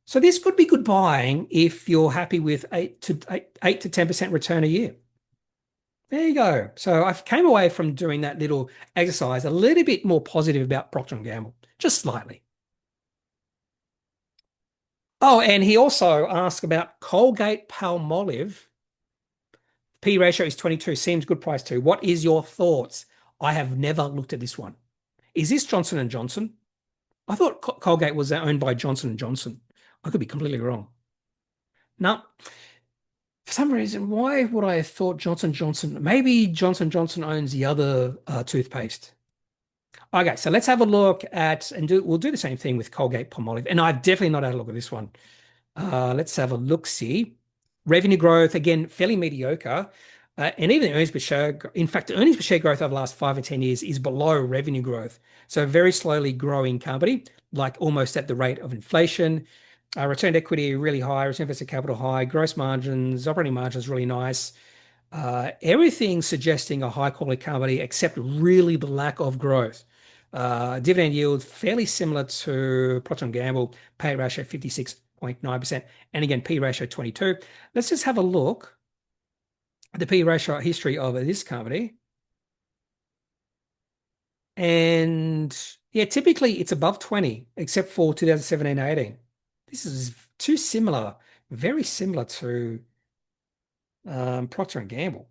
So this could be good buying if you're happy with 8 to 10% return a year. There you go. So I came away from doing that little exercise a little bit more positive about Procter& Gamble, just slightly. Oh, and he also asked about Colgate-Palmolive. P ratio is 22, seems good price too. What is your thoughts? I have never looked at this one. Is this Johnson and Johnson? I thought Colgate was owned by Johnson and Johnson. I could be completely wrong. No, for some reason, why would I have thought Johnson Johnson? Maybe Johnson Johnson owns the other toothpaste. Okay, so let's have a look at we'll do the same thing with Colgate-Palmolive. And I've definitely not had a look at this one. Let's have a look. See, revenue growth again, fairly mediocre. And even the earnings per share, in fact, the earnings per share growth over the last 5 or 10 years is below revenue growth. So a very slowly growing company, like almost at the rate of inflation. Return to equity really high, return on invested capital high, gross margins, operating margins really nice. Everything suggesting a high quality company, except really the lack of growth. Dividend yield fairly similar to Procter& Gamble, pay ratio 56.9%, and again, P ratio 22. Let's just have a look at the P ratio history of this company. And yeah, typically it's above 20, except for 2017-18. This is too similar, very similar to Procter& Gamble.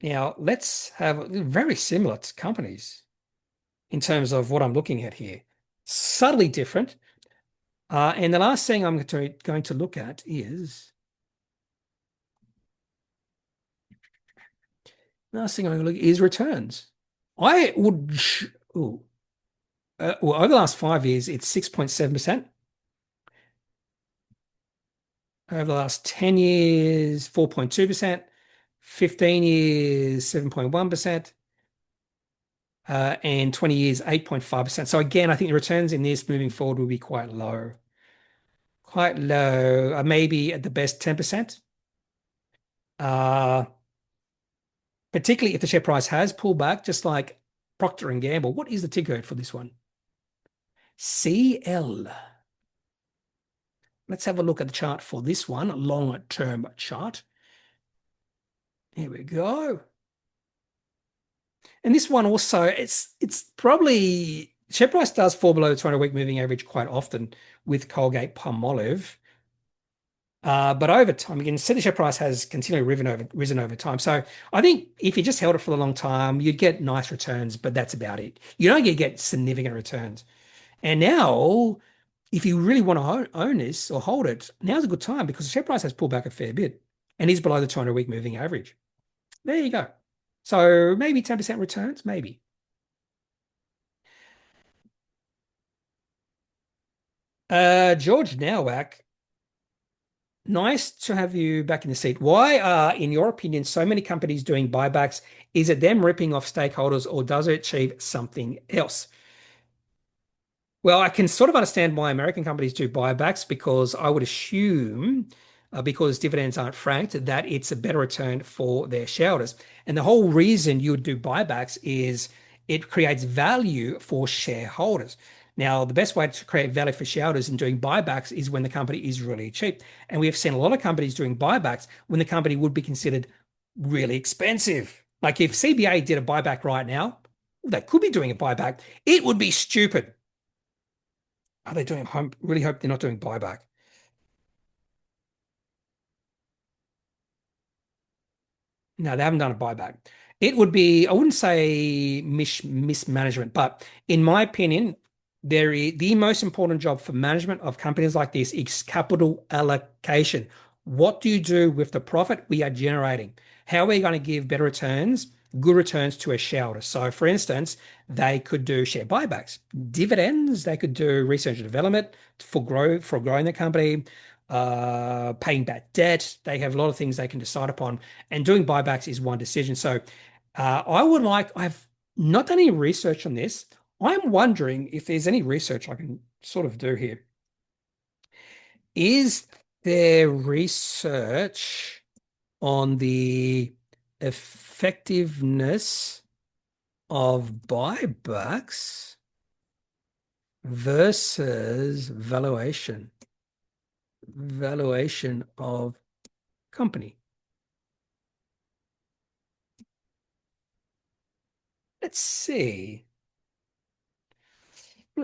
Now, let's have very similar to companies in terms of what I'm looking at here. Subtly different. And the last thing I'm going to look at is returns. I would, well, over the last 5 years, it's 6.7%. Over the last 10 years, 4.2%. 15 years, 7.1%. And 20 years, 8.5%. So again, I think the returns in this moving forward will be quite low. Quite low, maybe at the best 10%. Particularly if the share price has pulled back, just like Procter & Gamble. What is the ticker code for this one? CL. Let's have a look at the chart for this one, a long-term chart. Here we go. And this one also, it's probably, share price does fall below the 200-week moving average quite often with Colgate-Palmolive. But over time, again, the share price has continually risen over time. So I think if you just held it for a long time, you'd get nice returns, but that's about it. You don't get significant returns. And now, if you really want to own this or hold it, now's a good time because the share price has pulled back a fair bit and is below the 200-week moving average. There you go. So maybe 10% returns, maybe. George Nowak, nice to have you back in the seat. Why are, in your opinion, so many companies doing buybacks? Is it them ripping off stakeholders or does it achieve something else? Well, I can sort of understand why American companies do buybacks because I would assume, because dividends aren't franked, that it's a better return for their shareholders. And the whole reason you would do buybacks is it creates value for shareholders. Now, the best way to create value for shareholders in doing buybacks is when the company is really cheap. And we have seen a lot of companies doing buybacks when the company would be considered really expensive. Like if CBA did a buyback right now, they could be doing a buyback. It would be stupid. Are they doing? I really hope they're not doing buyback. No, they haven't done a buyback. It would be, I wouldn't say mismanagement, but in my opinion, the most important job for management of companies like this is capital allocation. What do you do with the profit we are generating? How are we going to give better returns, good returns to a shareholder? So, for instance, they could do share buybacks, dividends. They could do research and development for growing the company, paying back debt. They have a lot of things they can decide upon, and doing buybacks is one decision. So, I've not done any research on this. I'm wondering if there's any research I can sort of do here. Is there research on the effectiveness of buybacks versus valuation of company? Let's see.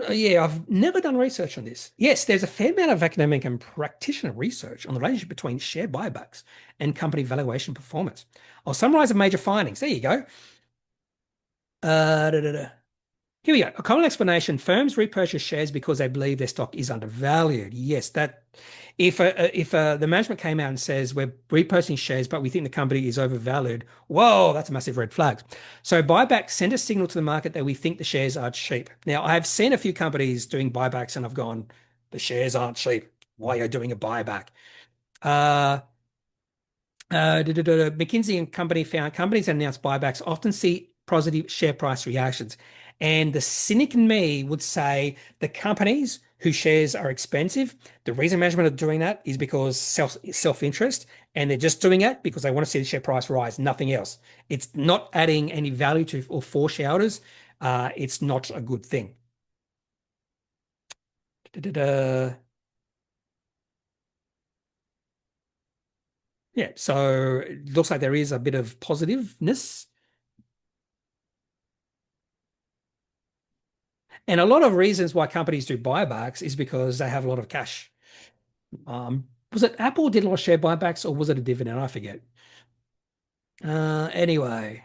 Yeah, I've never done research on this. Yes, there's a fair amount of academic and practitioner research on the relationship between share buybacks and company valuation performance. I'll summarize the major findings. There you go. Da, da, da. Here we go. A common explanation: firms repurchase shares because they believe their stock is undervalued. Yes, that if the management came out and says we're repurchasing shares, but we think the company is overvalued, whoa, that's a massive red flag. So buybacks send a signal to the market that we think the shares are cheap. Now, I've seen a few companies doing buybacks, and I've gone, the shares aren't cheap. Why are you doing a buyback? Uh, McKinsey and Company found companies that announce buybacks often see positive share price reactions. And the cynic in me would say the companies whose shares are expensive, the reason management are doing that is because self-interest, and they're just doing it because they want to see the share price rise, nothing else. It's not adding any value to or for shareholders. It's not a good thing. Da-da-da. Yeah, so it looks like there is a bit of positiveness. And a lot of reasons why companies do buybacks is because they have a lot of cash. Was it Apple did a lot of share buybacks or was it a dividend? I forget. Anyway,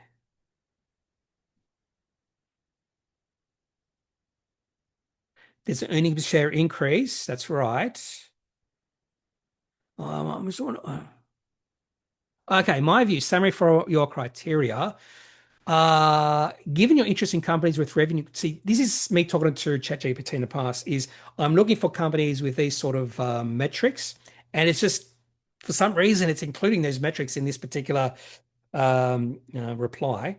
there's an earnings per share increase. That's right. I'm just okay, my view, summary for your criteria. Given your interest in companies with revenue, see, this is me talking to ChatGPT in the past, is I'm looking for companies with these sort of metrics. And it's just, for some reason, it's including those metrics in this particular reply.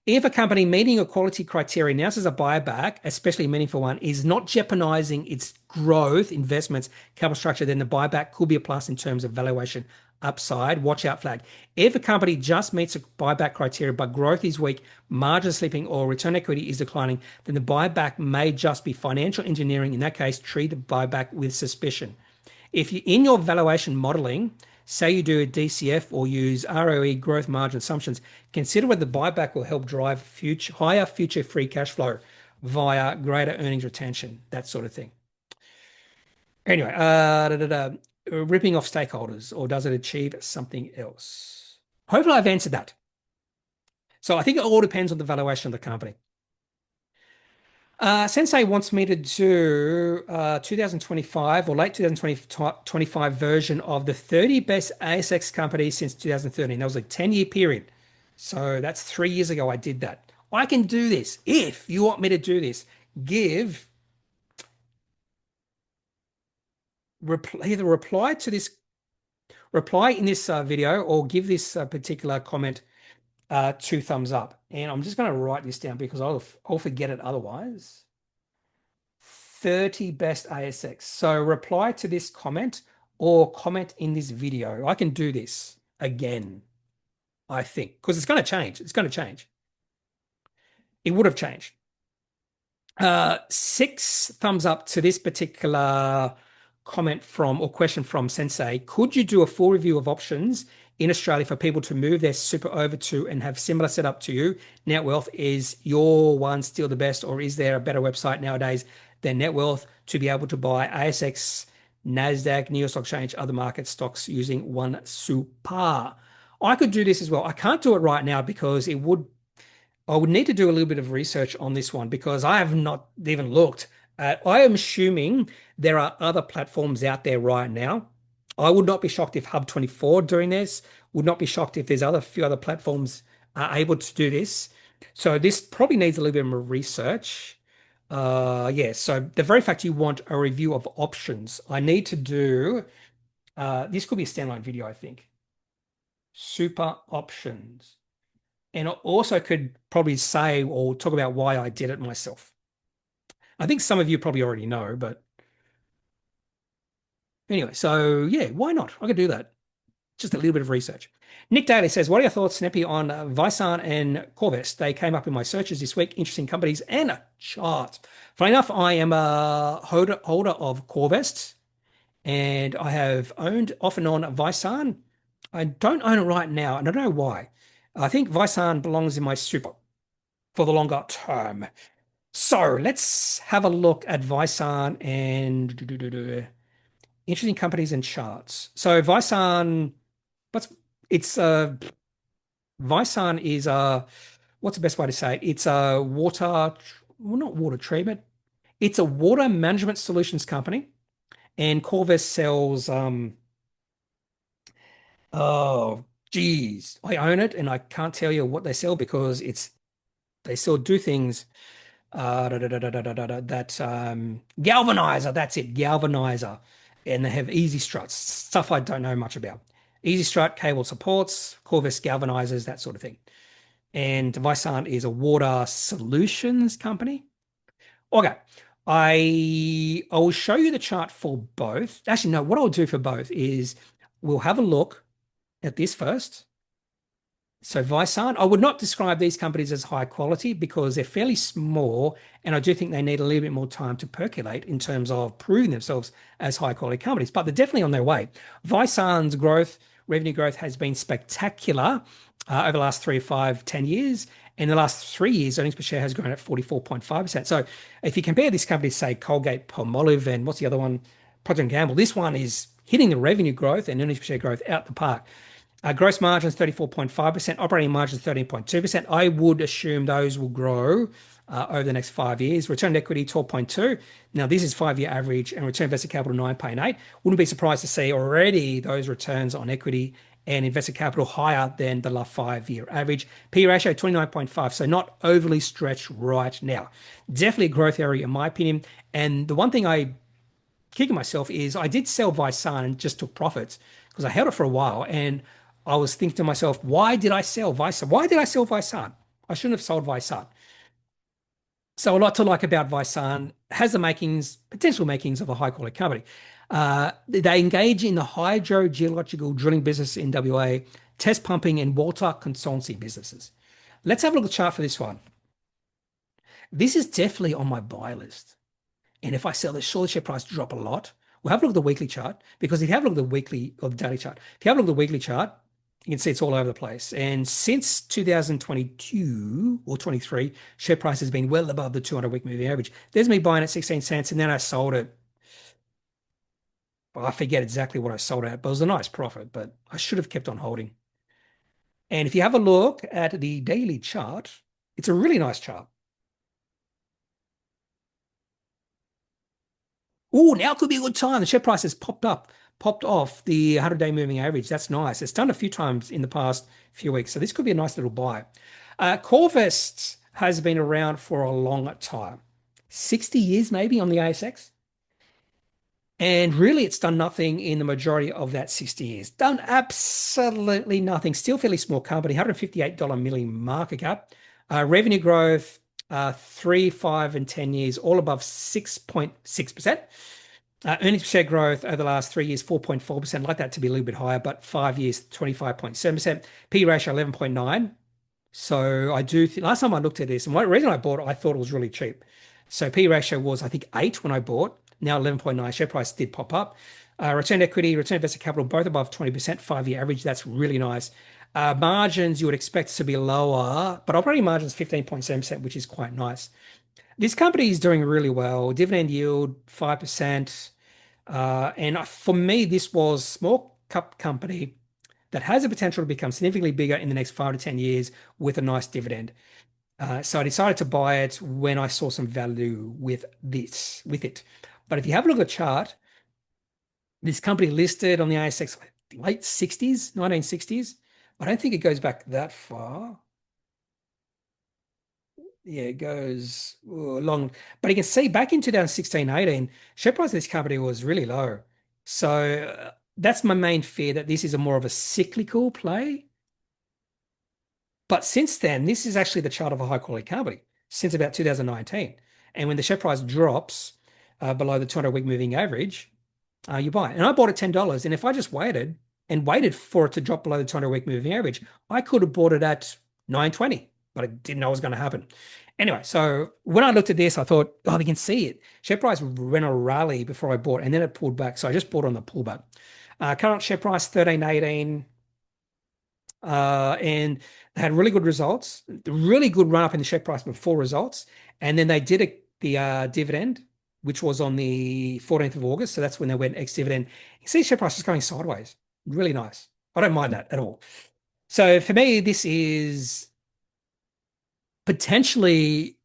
If a company meeting your quality criteria announces a buyback, especially a meaningful one, is not jeopardizing its growth, investments, capital structure, then the buyback could be a plus in terms of valuation upside. Watch out flag. If a company just meets a buyback criteria, but growth is weak, margin slipping, or return equity is declining, then the buyback may just be financial engineering. In that case, treat the buyback with suspicion. If you in your valuation modeling, say you do a DCF or use ROE growth margin assumptions, consider whether the buyback will help drive higher future free cash flow via greater earnings retention, that sort of thing. Anyway, ripping off stakeholders, or does it achieve something else? Hopefully, I've answered that. So I think it all depends on the valuation of the company. Sensei wants me to do 2025 or late 2025 version of the 30 best ASX companies since 2013. That was a 10-year period. So that's 3 years ago I did that. I can do this. If you want me to do this, give either reply in this video or give this particular comment 2 thumbs up. And I'm just going to write this down because I'll forget it otherwise. 30 best ASX. So reply to this comment or comment in this video. I can do this again, I think, because it's going to change. It's going to change. It would have changed. 6 thumbs up to this particular comment from or question from Sensei. Could you do a full review of options in Australia for people to move their super over to and have similar setup to you? Netwealth, is your one still the best, or is there a better website nowadays than Netwealth to be able to buy ASX, NASDAQ, New York Stock Exchange, other market stocks using one super? I could do this as well. I can't do it right now because I would need to do a little bit of research on this one because I have not even looked at. I am assuming there are other platforms out there right now. I would not be shocked if Hub24 doing this. Would not be shocked if there's other few other platforms are able to do this. So this probably needs a little bit more research. Yeah. So the very fact you want a review of options, I need to do. This could be a standalone video, I think. super options. And I also could probably say or talk about why I did it myself. I think some of you probably already know, but anyway, so yeah, why not? I could do that. Just a little bit of research. Nick Daly says, what are your thoughts, Kneppy, on Vysarn and Korvest? They came up in my searches this week. Interesting companies and a chart. Funny enough, I am a holder of Korvest and I have owned off and on Vysarn. I don't own it right now, and I don't know why. I think Vysarn belongs in my super for the longer term. So let's have a look at Vysarn and interesting companies and charts. So Vysarn, what's it's Vysarn is what's the best way to say it? It's a well, not water treatment. It's a water management solutions company, and Korvest sells oh geez, I own it and I can't tell you what they sell because it's they still do things that galvanizer, that's it, galvanizer. And they have easy struts, stuff I don't know much about. Easy strut, cable supports, Korvest galvanizers, that sort of thing. And Vysarn is a water solutions company. Okay. I will show you the chart for both. Actually, no, what I'll do for both is we'll have a look at this first. So Vysarn, I would not describe these companies as high quality because they're fairly small, and I do think they need a little bit more time to percolate in terms of proving themselves as high quality companies, but they're definitely on their way. Vysarn's growth, revenue growth has been spectacular over the last 3, 5, 10 years. In the last 3 years, earnings per share has grown at 44.5%. So if you compare this company to, say, Colgate-Palmolive and what's the other one? Procter& Gamble, this one is hitting the revenue growth and earnings per share growth out the park. Gross margins 34.5%, operating margins 13.2%. I would assume those will grow over the next 5 years. Return on equity 12.2. Now, this is 5-year average, and return on invested capital 9.8. Wouldn't be surprised to see already those returns on equity and invested capital higher than the last 5-year average. P ratio 29.5, so not overly stretched right now. Definitely a growth area in my opinion. And the one thing I kicking myself is I did sell Vysarn and just took profits because I held it for a while and I was thinking to myself, why did I sell Vysarn? Why did I sell Vysarn? I shouldn't have sold Vysarn. So a lot to like about Vysarn, has the makings, potential makings of a high quality company. They engage in the hydrogeological drilling business in WA, test pumping and water consultancy businesses. Let's have a look at the chart for this one. This is definitely on my buy list. And if I sell this, sure, the share price drop a lot. We'll have a look at the weekly chart because if you have a look at the weekly or the daily chart, if you have a look at the weekly chart, you can see it's all over the place. And since 2022 or 23, share price has been well above the 200-week moving average. There's me buying at 16 cents and then I sold it. Well, I forget exactly what I sold at, but it was a nice profit, but I should have kept on holding. And if you have a look at the daily chart, it's a really nice chart. Oh, now could be a good time. The share price has popped off the 100-day moving average. That's nice. It's done a few times in the past few weeks. So this could be a nice little buy. Korvest has been around for a long time, 60 years maybe on the ASX. And really, it's done nothing in the majority of that 60 years. Done absolutely nothing. Still fairly small company, $158 million market cap. Revenue growth, 3, 5, and 10 years, all above 6.6%. Earnings per share growth over the last 3 years, 4.4%. I'd like that to be a little bit higher, but 5 years, 25.7%. P ratio 11.9. So I do think last time I looked at this, and the reason I bought it, I thought it was really cheap. So P ratio was, I think, 8 when I bought. Now 11.9. Share price did pop up. Return equity, return invested capital, both above 20%, 5-year average. That's really nice. Margins you would expect to be lower, but operating margins 15.7%, which is quite nice. This company is doing really well. Dividend yield 5%. And for me, this was small cap company that has the potential to become significantly bigger in the next 5 to 10 years with a nice dividend. So I decided to buy it when I saw some value with it. But if you have a look at the chart, this company listed on the ASX late 60s, 1960s. I don't think it goes back that far. Yeah, it goes long. But you can see back in 2016, 18, share price of this company was really low. So that's my main fear that this is a more of a cyclical play. But since then, this is actually the chart of a high quality company since about 2019. And when the share price drops below the 200-week moving average, you buy it. And I bought it $10. And if I just waited and waited for it to drop below the 200-week moving average, I could have bought it at 920, but I didn't know it was going to happen. Anyway, so when I looked at this, I thought, oh, we can see it. Share price went a rally before I bought, and then it pulled back. So I just bought on the pullback. Current share price 13.18. And they had really good results, really good run up in the share price before results. And then they did the dividend, which was on the 14th of August. So that's when they went ex-dividend. You see share price is going sideways. Really nice. I don't mind that at all. So for me, this is potentially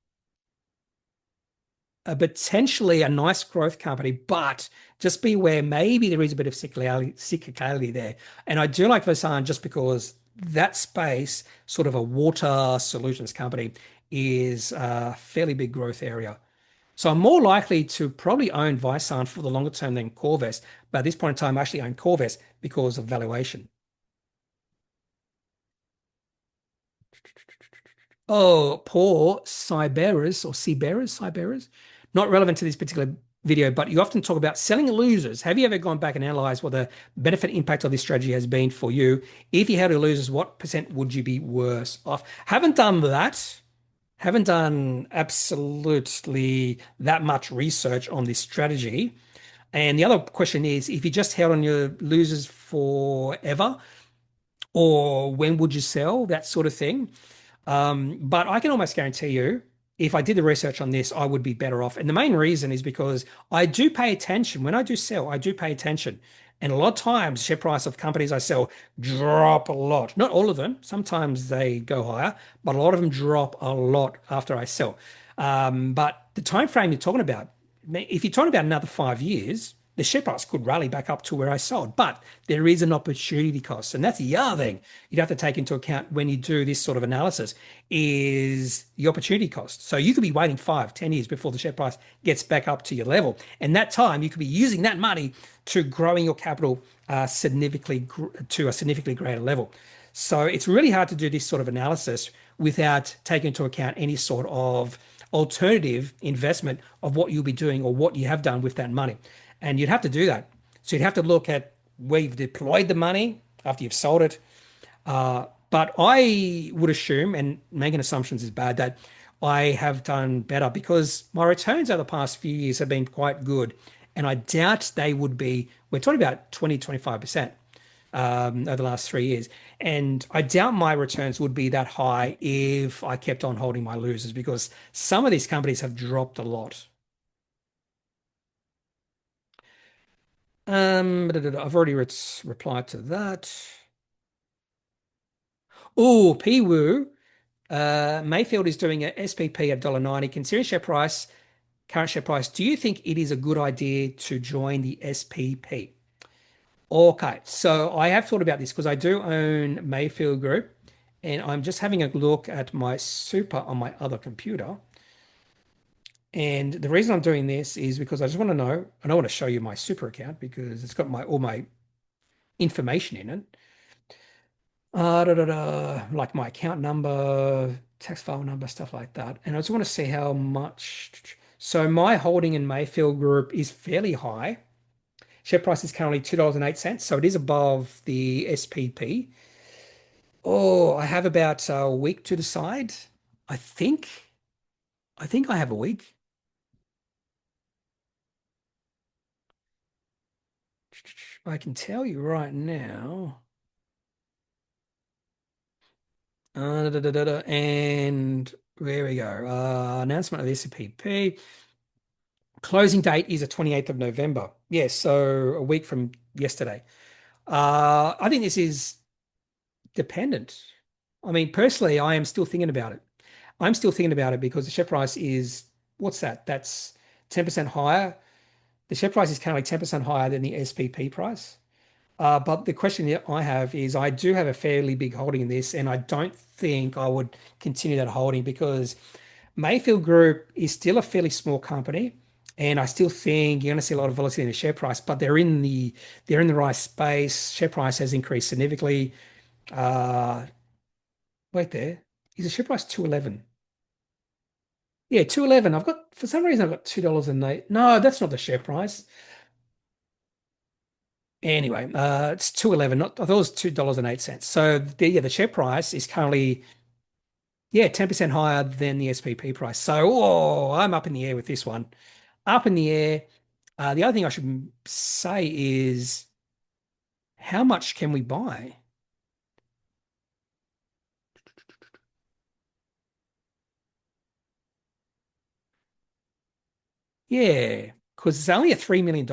potentially a nice growth company, but just beware, maybe there is a bit of cyclicality there. And I do like Vysarn just because that space, sort of a water solutions company, is a fairly big growth area. So I'm more likely to probably own Vysarn for the longer term than Korvest. But at this point in time, I actually own Korvest because of valuation. Oh, poor Cyberers. Not relevant to this particular video, but you often talk about selling losers. Have you ever gone back and analyzed what the benefit impact of this strategy has been for you? If you had to losers, what percent would you be worse off? Haven't done that. Haven't done absolutely that much research on this strategy. And the other question is, if you just held on your losers forever, or when would you sell? That sort of thing. But I can almost guarantee you, if I did the research on this, I would be better off. And the main reason is because I do pay attention. When I do sell, I do pay attention. And a lot of times, share price of companies I sell drop a lot. Not all of them. Sometimes they go higher, but a lot of them drop a lot after I sell. But the time frame you're talking about, if you're talking about another 5 years, the share price could rally back up to where I sold, but there is an opportunity cost. And that's the other thing you'd have to take into account when you do this sort of analysis is the opportunity cost. So you could be waiting 5, 10 years before the share price gets back up to your level. And that time you could be using that money to growing your capital significantly to a significantly greater level. So it's really hard to do this sort of analysis without taking into account any sort of alternative investment of what you'll be doing or what you have done with that money. And you'd have to do that. So you'd have to look at where you've deployed the money after you've sold it. But I would assume, and making assumptions is bad, that I have done better because my returns over the past few years have been quite good. And I doubt they would be, we're talking about 20, 25% over the last 3 years. And I doubt my returns would be that high if I kept on holding my losers because some of these companies have dropped a lot. I've already replied to that. Oh, PWoo. Mayfield is doing a SPP at $1.90. Considering share price, current share price, do you think it is a good idea to join the SPP? Okay, so I have thought about this because I do own Mayfield Group, and I'm just having a look at my super on my other computer. And the reason I'm doing this is because I just want to know, and I want to show you my super account because it's got all my information in it. Like my account number, tax file number, stuff like that. And I just want to see how much. So my holding in Mayfield Group is fairly high. Share price is currently $2.08, so it is above the SPP. Oh, I have about a week to decide. I think. I think I have a week. I can tell you right now. And there we go. Announcement of the SPP. Closing date is the 28th of November. Yes, so a week from yesterday. I think this is dependent. I mean, personally, I am still thinking about it. I'm still thinking about it because the share price is, what's that? That's 10% higher. The share price is currently 10% higher than the SPP price. But the question that I have is I do have a fairly big holding in this, and I don't think I would continue that holding because Mayfield Group is still a fairly small company And I still think you're going to see a lot of volatility in the share price, but they're in the right space. Share price has increased significantly. Uh, wait there. Is the share price 211? Yeah, 211. I've got for some reason I've got $2.08. No, that's not the share price. Anyway, it's 211. Not I thought it was $2.08. So yeah, the share price is currently, yeah, 10% higher than the SPP price. So oh, I'm up in the air with this one. Up in the air. The other thing I should say is how much can we buy? Yeah, because it's only at $3 million.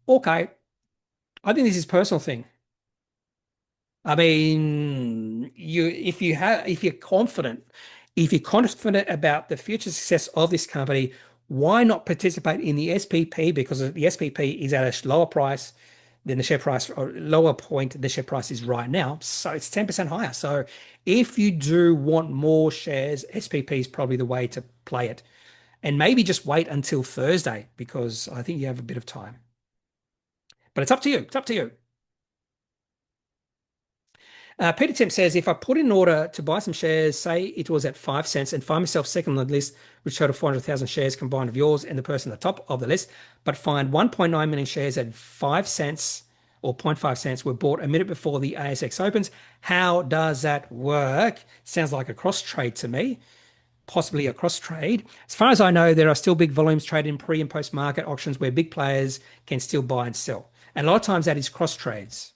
Okay, I think this is a personal thing. I mean, if you're confident about the future success of this company, why not participate in the SPP? Because the SPP is at a lower price than the share price, or lower point the share price is right now. So it's 10% higher. So if you do want more shares, SPP is probably the way to play it. And maybe just wait until Thursday because I think you have a bit of time. But it's up to you. It's up to you. Peter Tim says, if I put in an order to buy some shares, say it was at 5 cents, and find myself second on the list, which total 400,000 shares combined of yours and the person at the top of the list, but find 1.9 million shares at 5 cents or zero point 0.5 cents were bought a minute before the ASX opens. How does that work? Sounds like a cross trade to me, possibly a cross trade. As far as I know, there are still big volumes traded in pre and post market auctions where big players can still buy and sell. And a lot of times that is cross trades.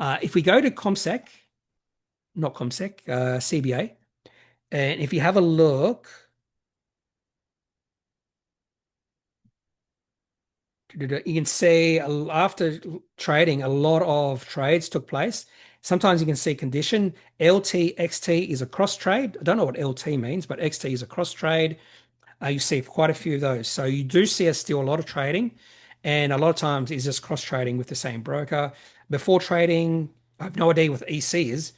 If we go to ComSec, not ComSec, CBA. And if you have a look, you can see after trading, a lot of trades took place. Sometimes you can see condition. LT, XT is a cross trade. I don't know what LT means, but XT is a cross trade. You see quite a few of those. So you do see us still a lot of trading. And a lot of times it's just cross trading with the same broker. Before trading, I have no idea what EC is.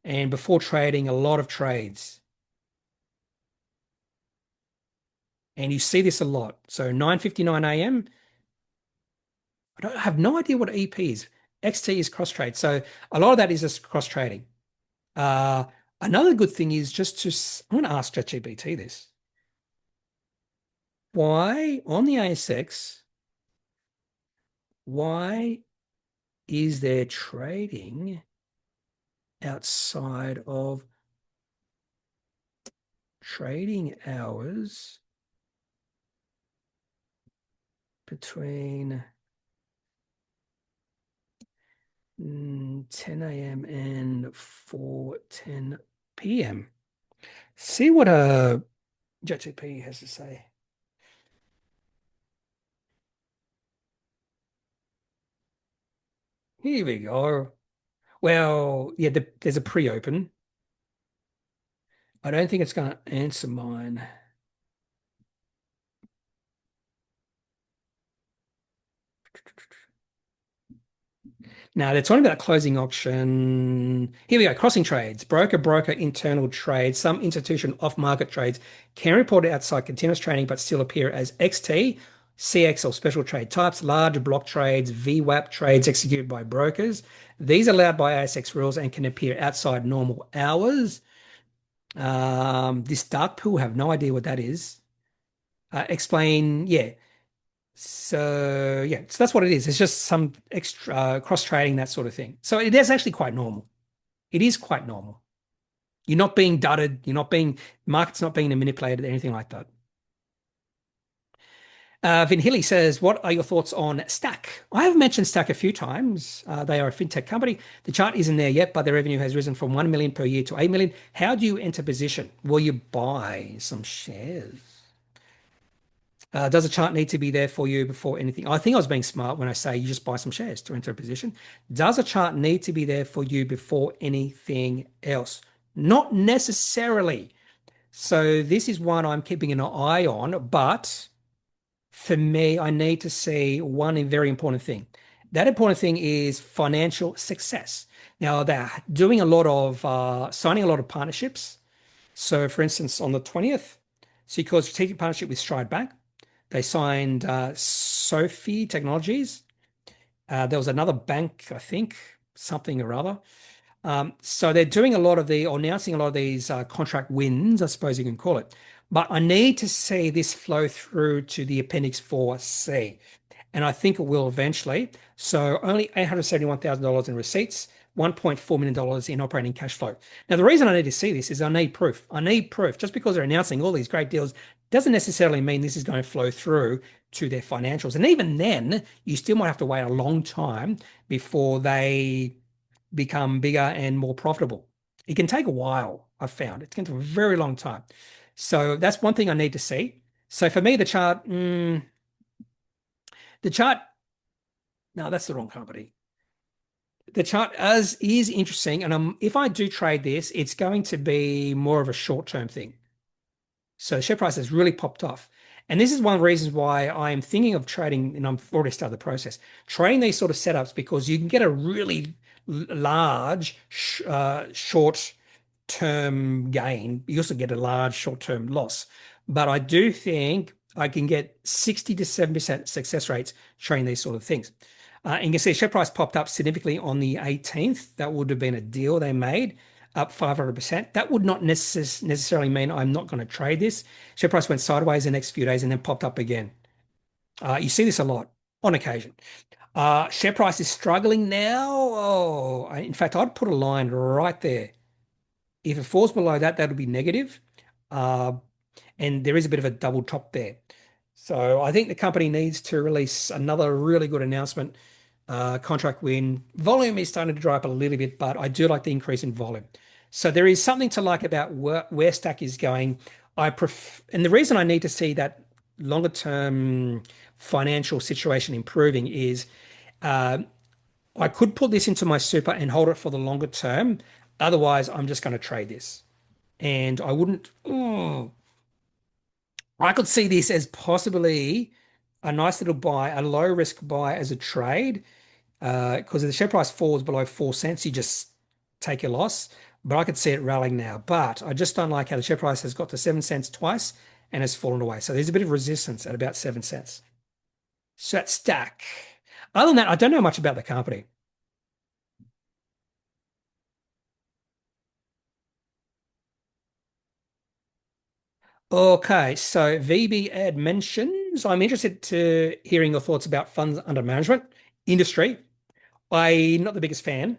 And before trading, a lot of trades. And you see this a lot. So 9:59 a.m. I have no idea what EP is. XT is cross trade. So a lot of that is just cross trading. Uh, Another good thing is just I'm going to ask ChatGPT this. Why on the ASX, why is there trading outside of trading hours between 10 a.m. and 4:10 p.m.? See what ChatGPT has to say. Here we go. Well, yeah, there's a pre-open. I don't think it's going to answer mine. Now, they're talking about closing auction. Here we go. Crossing trades, broker, internal trades. Some institutional off-market trades can report outside continuous trading, but still appear as XT, CX, or special trade types. Large block trades, VWAP trades executed by brokers. These are allowed by ASX rules and can appear outside normal hours. This dark pool, have no idea what that is. Explain, yeah. So yeah, so that's what it is. It's just some extra cross trading, that sort of thing. So it is actually quite normal. It is quite normal. You're not being dudded. You're not being market's not being manipulated, anything like that. Vin Hilly says, "What are your thoughts on Stakk?" I have mentioned Stakk a few times. They are a fintech company. The chart isn't there yet, but their revenue has risen from 1 million per year to 8 million. How do you enter position? Will you buy some shares? Does a chart need to be there for you before anything? I think I was being smart when I say you just buy some shares to enter a position. Does a chart need to be there for you before anything else? Not necessarily. So this is one I'm keeping an eye on, but for me, I need to see one very important thing. That important thing is financial success. Now they're doing a lot of signing a lot of partnerships. So for instance, on the 20th, secure strategic partnership with Stride Bank. They signed Sophie Technologies. There was another bank, I think, something or other. So they're doing a lot of or announcing a lot of these contract wins, I suppose you can call it. But I need to see this flow through to the Appendix 4C, and I think it will eventually. So only $871,000 in receipts, $1.4 million in operating cash flow. Now, the reason I need to see this is I need proof. I need proof. Just because they're announcing all these great deals doesn't necessarily mean this is going to flow through to their financials. And even then, you still might have to wait a long time before they become bigger and more profitable. It can take a while, I've found. It's going to take a very long time. So that's one thing I need to see. So for me, the chart, no, that's the wrong company. The chart is interesting. And if I do trade this, it's going to be more of a short-term thing. So the share price has really popped off. And this is one of the reasons why I'm thinking of trading, and I've already started the process, trading these sort of setups because you can get a really large short-term gain. You also get a large short-term loss. But I do think I can get 60 to 7% success rates trading these sort of things. And you can see share price popped up significantly on the 18th. That would have been a deal they made, up 500%. That would not necessarily mean I'm not going to trade this. Share price went sideways the next few days and then popped up again. You see this a lot on occasion. Share price is struggling now. Oh, in fact, I'd put a line right there. If it falls below that, that'll be negative. And there is a bit of a double top there. So I think the company needs to release another really good announcement. Contract win. Volume is starting to dry up a little bit, but I do like the increase in volume. So there is something to like about where Stakk is going. And the reason I need to see that longer term financial situation improving is I could put this into my super and hold it for the longer term. Otherwise, I'm just going to trade this. And I wouldn't. Oh, I could see this as possibly a nice little buy, a low risk buy as a trade. Because if the share price falls below 4 cents, you just take your loss. But I could see it rallying now. But I just don't like how the share price has got to 7 cents twice and has fallen away. So there's a bit of resistance at about 7 cents. So that's Stakk. Other than that, I don't know much about the company. Okay, so VB ad mentions, I'm interested to hearing your thoughts about funds under management industry. I'm not the biggest fan.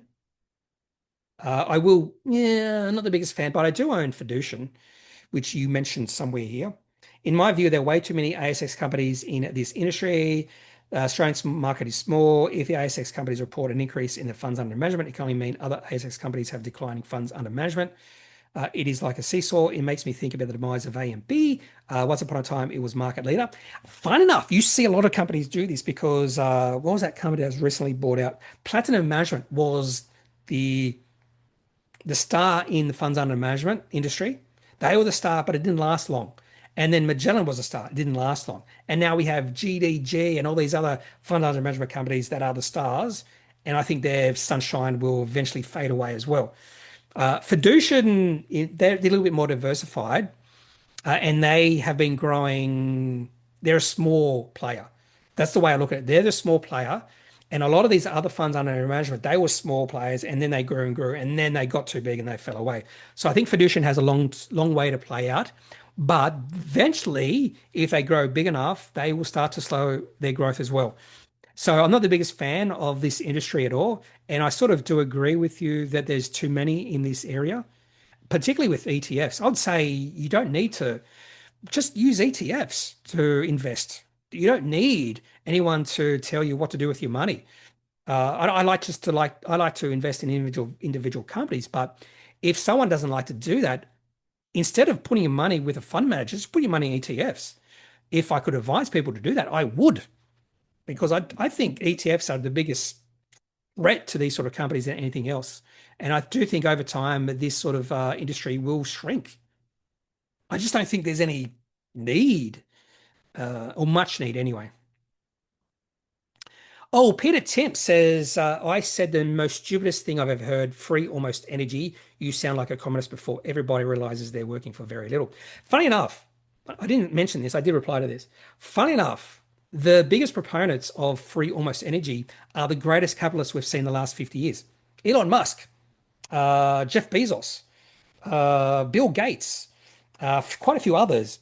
I'm not the biggest fan, but I do own Fiducian, which you mentioned somewhere here. In my view, there are way too many ASX companies in this industry. Australian market is small. If the ASX companies report an increase in the funds under management, it can only mean other ASX companies have declining funds under management. It is like a seesaw. It makes me think about the demise of A and B. Once upon a time, it was market leader. Fine enough, you see a lot of companies do this because what was that company that was recently bought out? Platinum Management was the star in the funds under management industry. They were the star, but it didn't last long. And then Magellan was a star. It didn't last long. And now we have GDG and all these other fund under management companies that are the stars. And I think their sunshine will eventually fade away as well. Fiducian, they're a little bit more diversified, and they have been growing. They're a small player. That's the way I look at it. They're the small player, and a lot of these other funds under management, they were small players, and then they grew and grew, and then they got too big and they fell away. So I think Fiducian has a long way to play out. But eventually, if they grow big enough, they will start to slow their growth as well. So I'm not the biggest fan of this industry at all. And I sort of do agree with you that there's too many in this area, particularly with ETFs. I'd say you don't need to just use ETFs to invest. You don't need anyone to tell you what to do with your money. I like just to I like to invest in individual companies. But if someone doesn't like to do that, instead of putting your money with a fund manager, just put your money in ETFs. If I could advise people to do that, I would, because I think ETFs are the biggest threat to these sort of companies than anything else. And I do think over time this sort of industry will shrink. I just don't think there's any need or much need anyway. Oh, Peter Timp says, I said the most stupidest thing I've ever heard, free almost energy. You sound like a communist before everybody realizes they're working for very little. Funny enough, I didn't mention this. I did reply to this. Funny enough, the biggest proponents of free almost energy are the greatest capitalists we've seen in the last 50 years. Elon Musk, Jeff Bezos, Bill Gates, quite a few others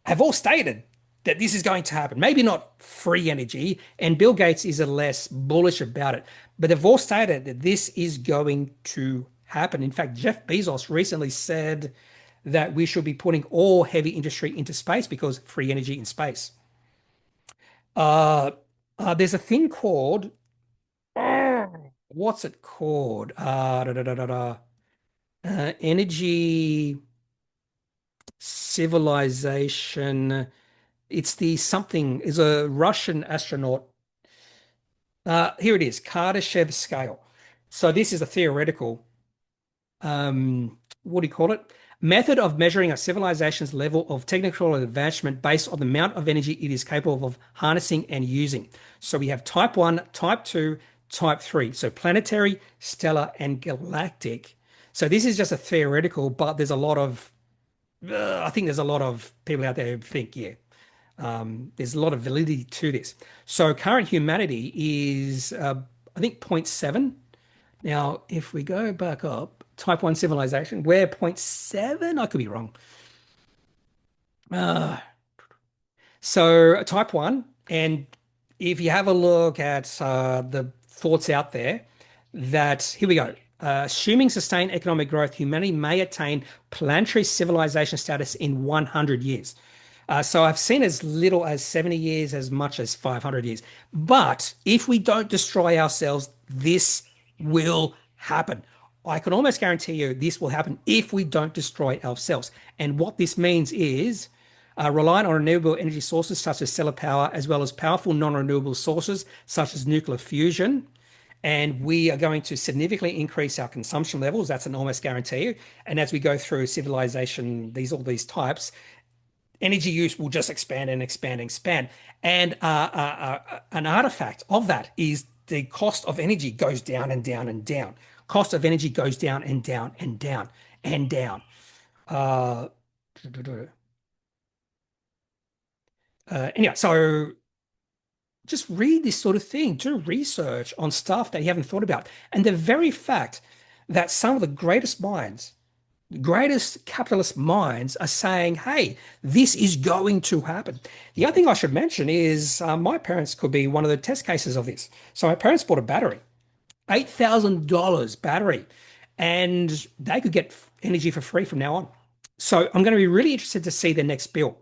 have all stated that this is going to happen. Maybe not free energy, and Bill Gates is a less bullish about it, but they've all stated that this is going to happen. In fact, Jeff Bezos recently said that we should be putting all heavy industry into space because free energy in space. Uh, there's a thing called, what's it called? Energy civilization. It's the something is a Russian astronaut. Here it is, Kardashev scale. So this is a theoretical, what do you call it? Method of measuring a civilization's level of technical advancement based on the amount of energy it is capable of harnessing and using. So we have type 1, type 2, type 3. So planetary, stellar, and galactic. So this is just a theoretical, but there's a lot of, I think there's a lot of people out there who think, yeah, there's a lot of validity to this. So current humanity is, I think, zero point 0.7. Now, if we go back up, type 1 civilization, we're zero point 0.7. I could be wrong. Uh, so type 1, and if you have a look at the thoughts out there, that here we go. Assuming sustained economic growth, humanity may attain planetary civilization status in 100 years. So I've seen as little as 70 years, as much as 500 years. But if we don't destroy ourselves, this will happen. I can almost guarantee you this will happen if we don't destroy ourselves. And what this means is relying on renewable energy sources such as solar power, as well as powerful non-renewable sources such as nuclear fusion. And we are going to significantly increase our consumption levels. That's an almost guarantee. And as we go through civilization, all these types, energy use will just expand and expand and expand. And an artifact of that is the cost of energy goes down and down and down. Cost of energy goes down and down and down and down. Uh, anyway, so just read this sort of thing, do research on stuff that you haven't thought about. And the very fact that some of the greatest capitalist minds are saying, hey, this is going to happen. The other thing I should mention is my parents could be one of the test cases of this. So my parents bought a battery, $8,000 battery, and they could get energy for free from now on. So I'm going to be really interested to see the next bill.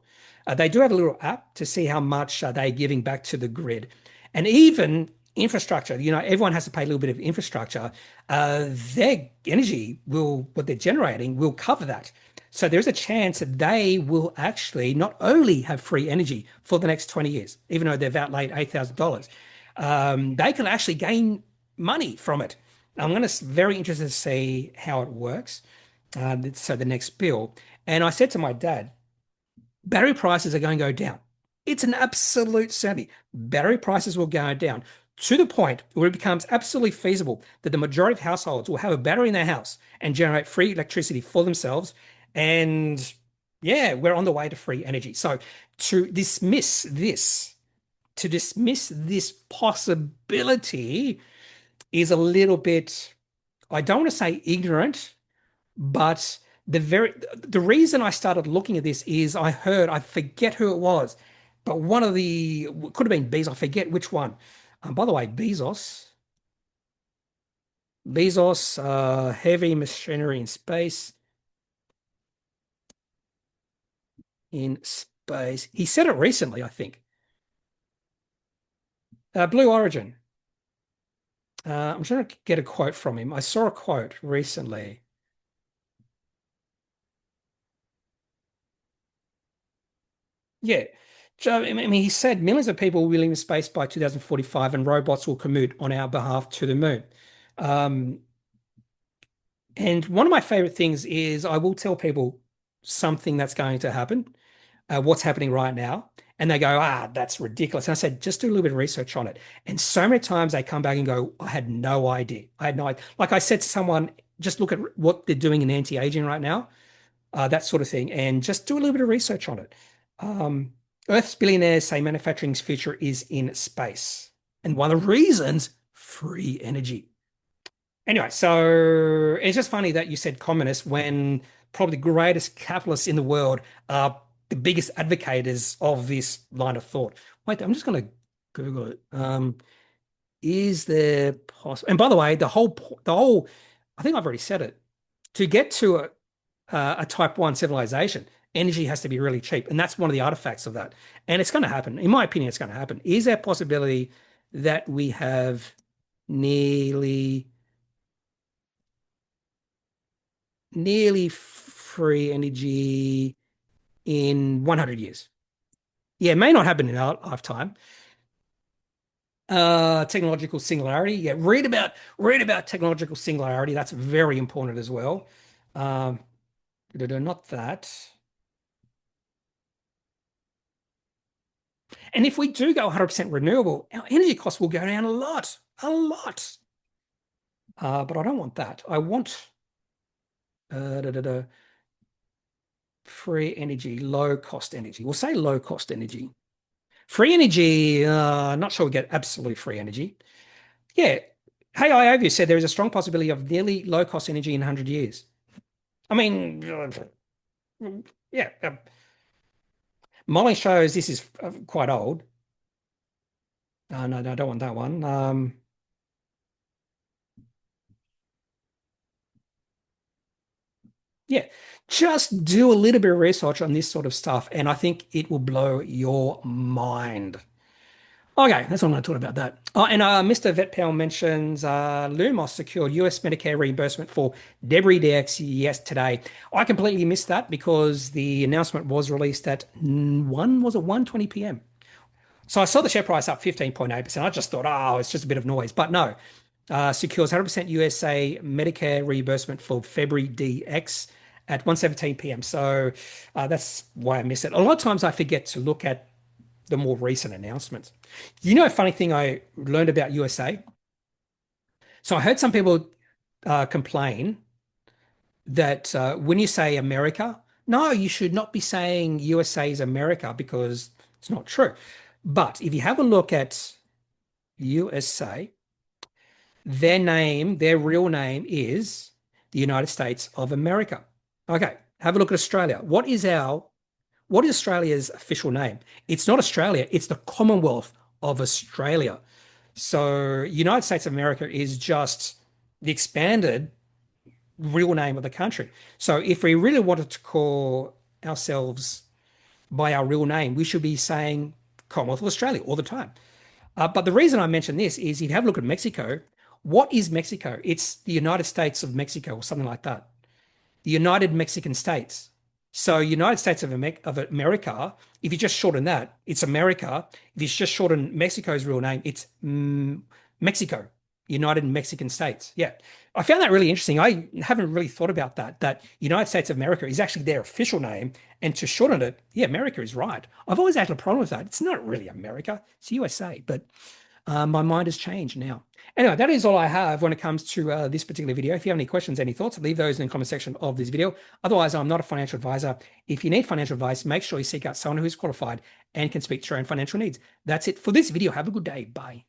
They do have a little app to see how much they're giving back to the grid. And even infrastructure, everyone has to pay a little bit of infrastructure. Their energy what they're generating will cover that. So there's a chance that they will actually not only have free energy for the next 20 years, even though they've outlaid $8,000, they can actually gain money from it. I'm going to very interested to see how it works. So the next bill. And I said to my dad, battery prices are going to go down. It's an absolute certainty. Battery prices will go down to the point where it becomes absolutely feasible that the majority of households will have a battery in their house and generate free electricity for themselves. And yeah, we're on the way to free energy. So to dismiss this possibility is a little bit, I don't want to say ignorant, but the reason I started looking at this is I forget who it was, but one of the could have been Bezos, I forget which one. By the way, Bezos, heavy machinery in space. In space. He said it recently, I think. Blue Origin. I'm trying to get a quote from him. I saw a quote recently. Yeah. So, I mean, he said millions of people will live in space by 2045 and robots will commute on our behalf to the moon. Um, and one of my favorite things is I will tell people something that's going to happen, what's happening right now. And they go, that's ridiculous. And I said, just do a little bit of research on it. And so many times they come back and go, I had no idea. I had no idea. Like I said to someone, just look at what they're doing in anti-aging right now, that sort of thing, and just do a little bit of research on it. Earth's billionaires say manufacturing's future is in space. And one of the reasons, free energy. Anyway, so it's just funny that you said communists when probably the greatest capitalists in the world are the biggest advocates of this line of thought. Wait, I'm just going to Google it. Is there possible? And by the way, I think I've already said it. To get to a type 1 civilization, energy has to be really cheap. And that's one of the artifacts of that. And it's going to happen. In my opinion, it's going to happen. Is there a possibility that we have nearly free energy in 100 years? Yeah, it may not happen in our lifetime. Technological singularity. Yeah, read about technological singularity. That's very important as well. Um, not that. And if we do go 100% renewable, our energy costs will go down a lot, a lot. But I don't want that. I want free energy, low cost energy. We'll say low cost energy. Free energy, not sure we get absolutely free energy. Yeah. Hey, Iovia said there is a strong possibility of nearly low cost energy in 100 years. I mean, yeah. Molly shows this is quite old. No, I don't want that one. Yeah, just do a little bit of research on this sort of stuff, and I think it will blow your mind. Okay, that's all I'm going to talk about that. Oh, and Mr. VetPal mentions Lumos secured US Medicare reimbursement for debris DX yesterday. I completely missed that because the announcement was released at 1:20 p.m. So I saw the share price up 15.8%. I just thought, oh, it's just a bit of noise. But no, secures 100% USA Medicare reimbursement for February DX at 1:17 p.m. So that's why I miss it. A lot of times I forget to look at the more recent announcements. You know, a funny thing I learned about USA? So I heard some people complain that when you say America, no, you should not be saying USA is America because it's not true. But if you have a look at USA, their real name is the United States of America. Okay, have a look at Australia. What is Australia's official name? It's not Australia, it's the Commonwealth of Australia. So United States of America is just the expanded real name of the country. So if we really wanted to call ourselves by our real name, we should be saying Commonwealth of Australia all the time. But the reason I mention this is if you have a look at Mexico, what is Mexico? It's the United States of Mexico or something like that. The United Mexican States. So United States of America, if you just shorten that, it's America. If you just shorten Mexico's real name, it's Mexico, United Mexican States. Yeah. I found that really interesting. I haven't really thought about that United States of America is actually their official name. And to shorten it, yeah, America is right. I've always had a problem with that. It's not really America, it's USA, but my mind has changed now. Anyway, that is all I have when it comes to this particular video. If you have any questions, any thoughts, leave those in the comment section of this video. Otherwise, I'm not a financial advisor. If you need financial advice, make sure you seek out someone who is qualified and can speak to your own financial needs. That's it for this video. Have a good day. Bye.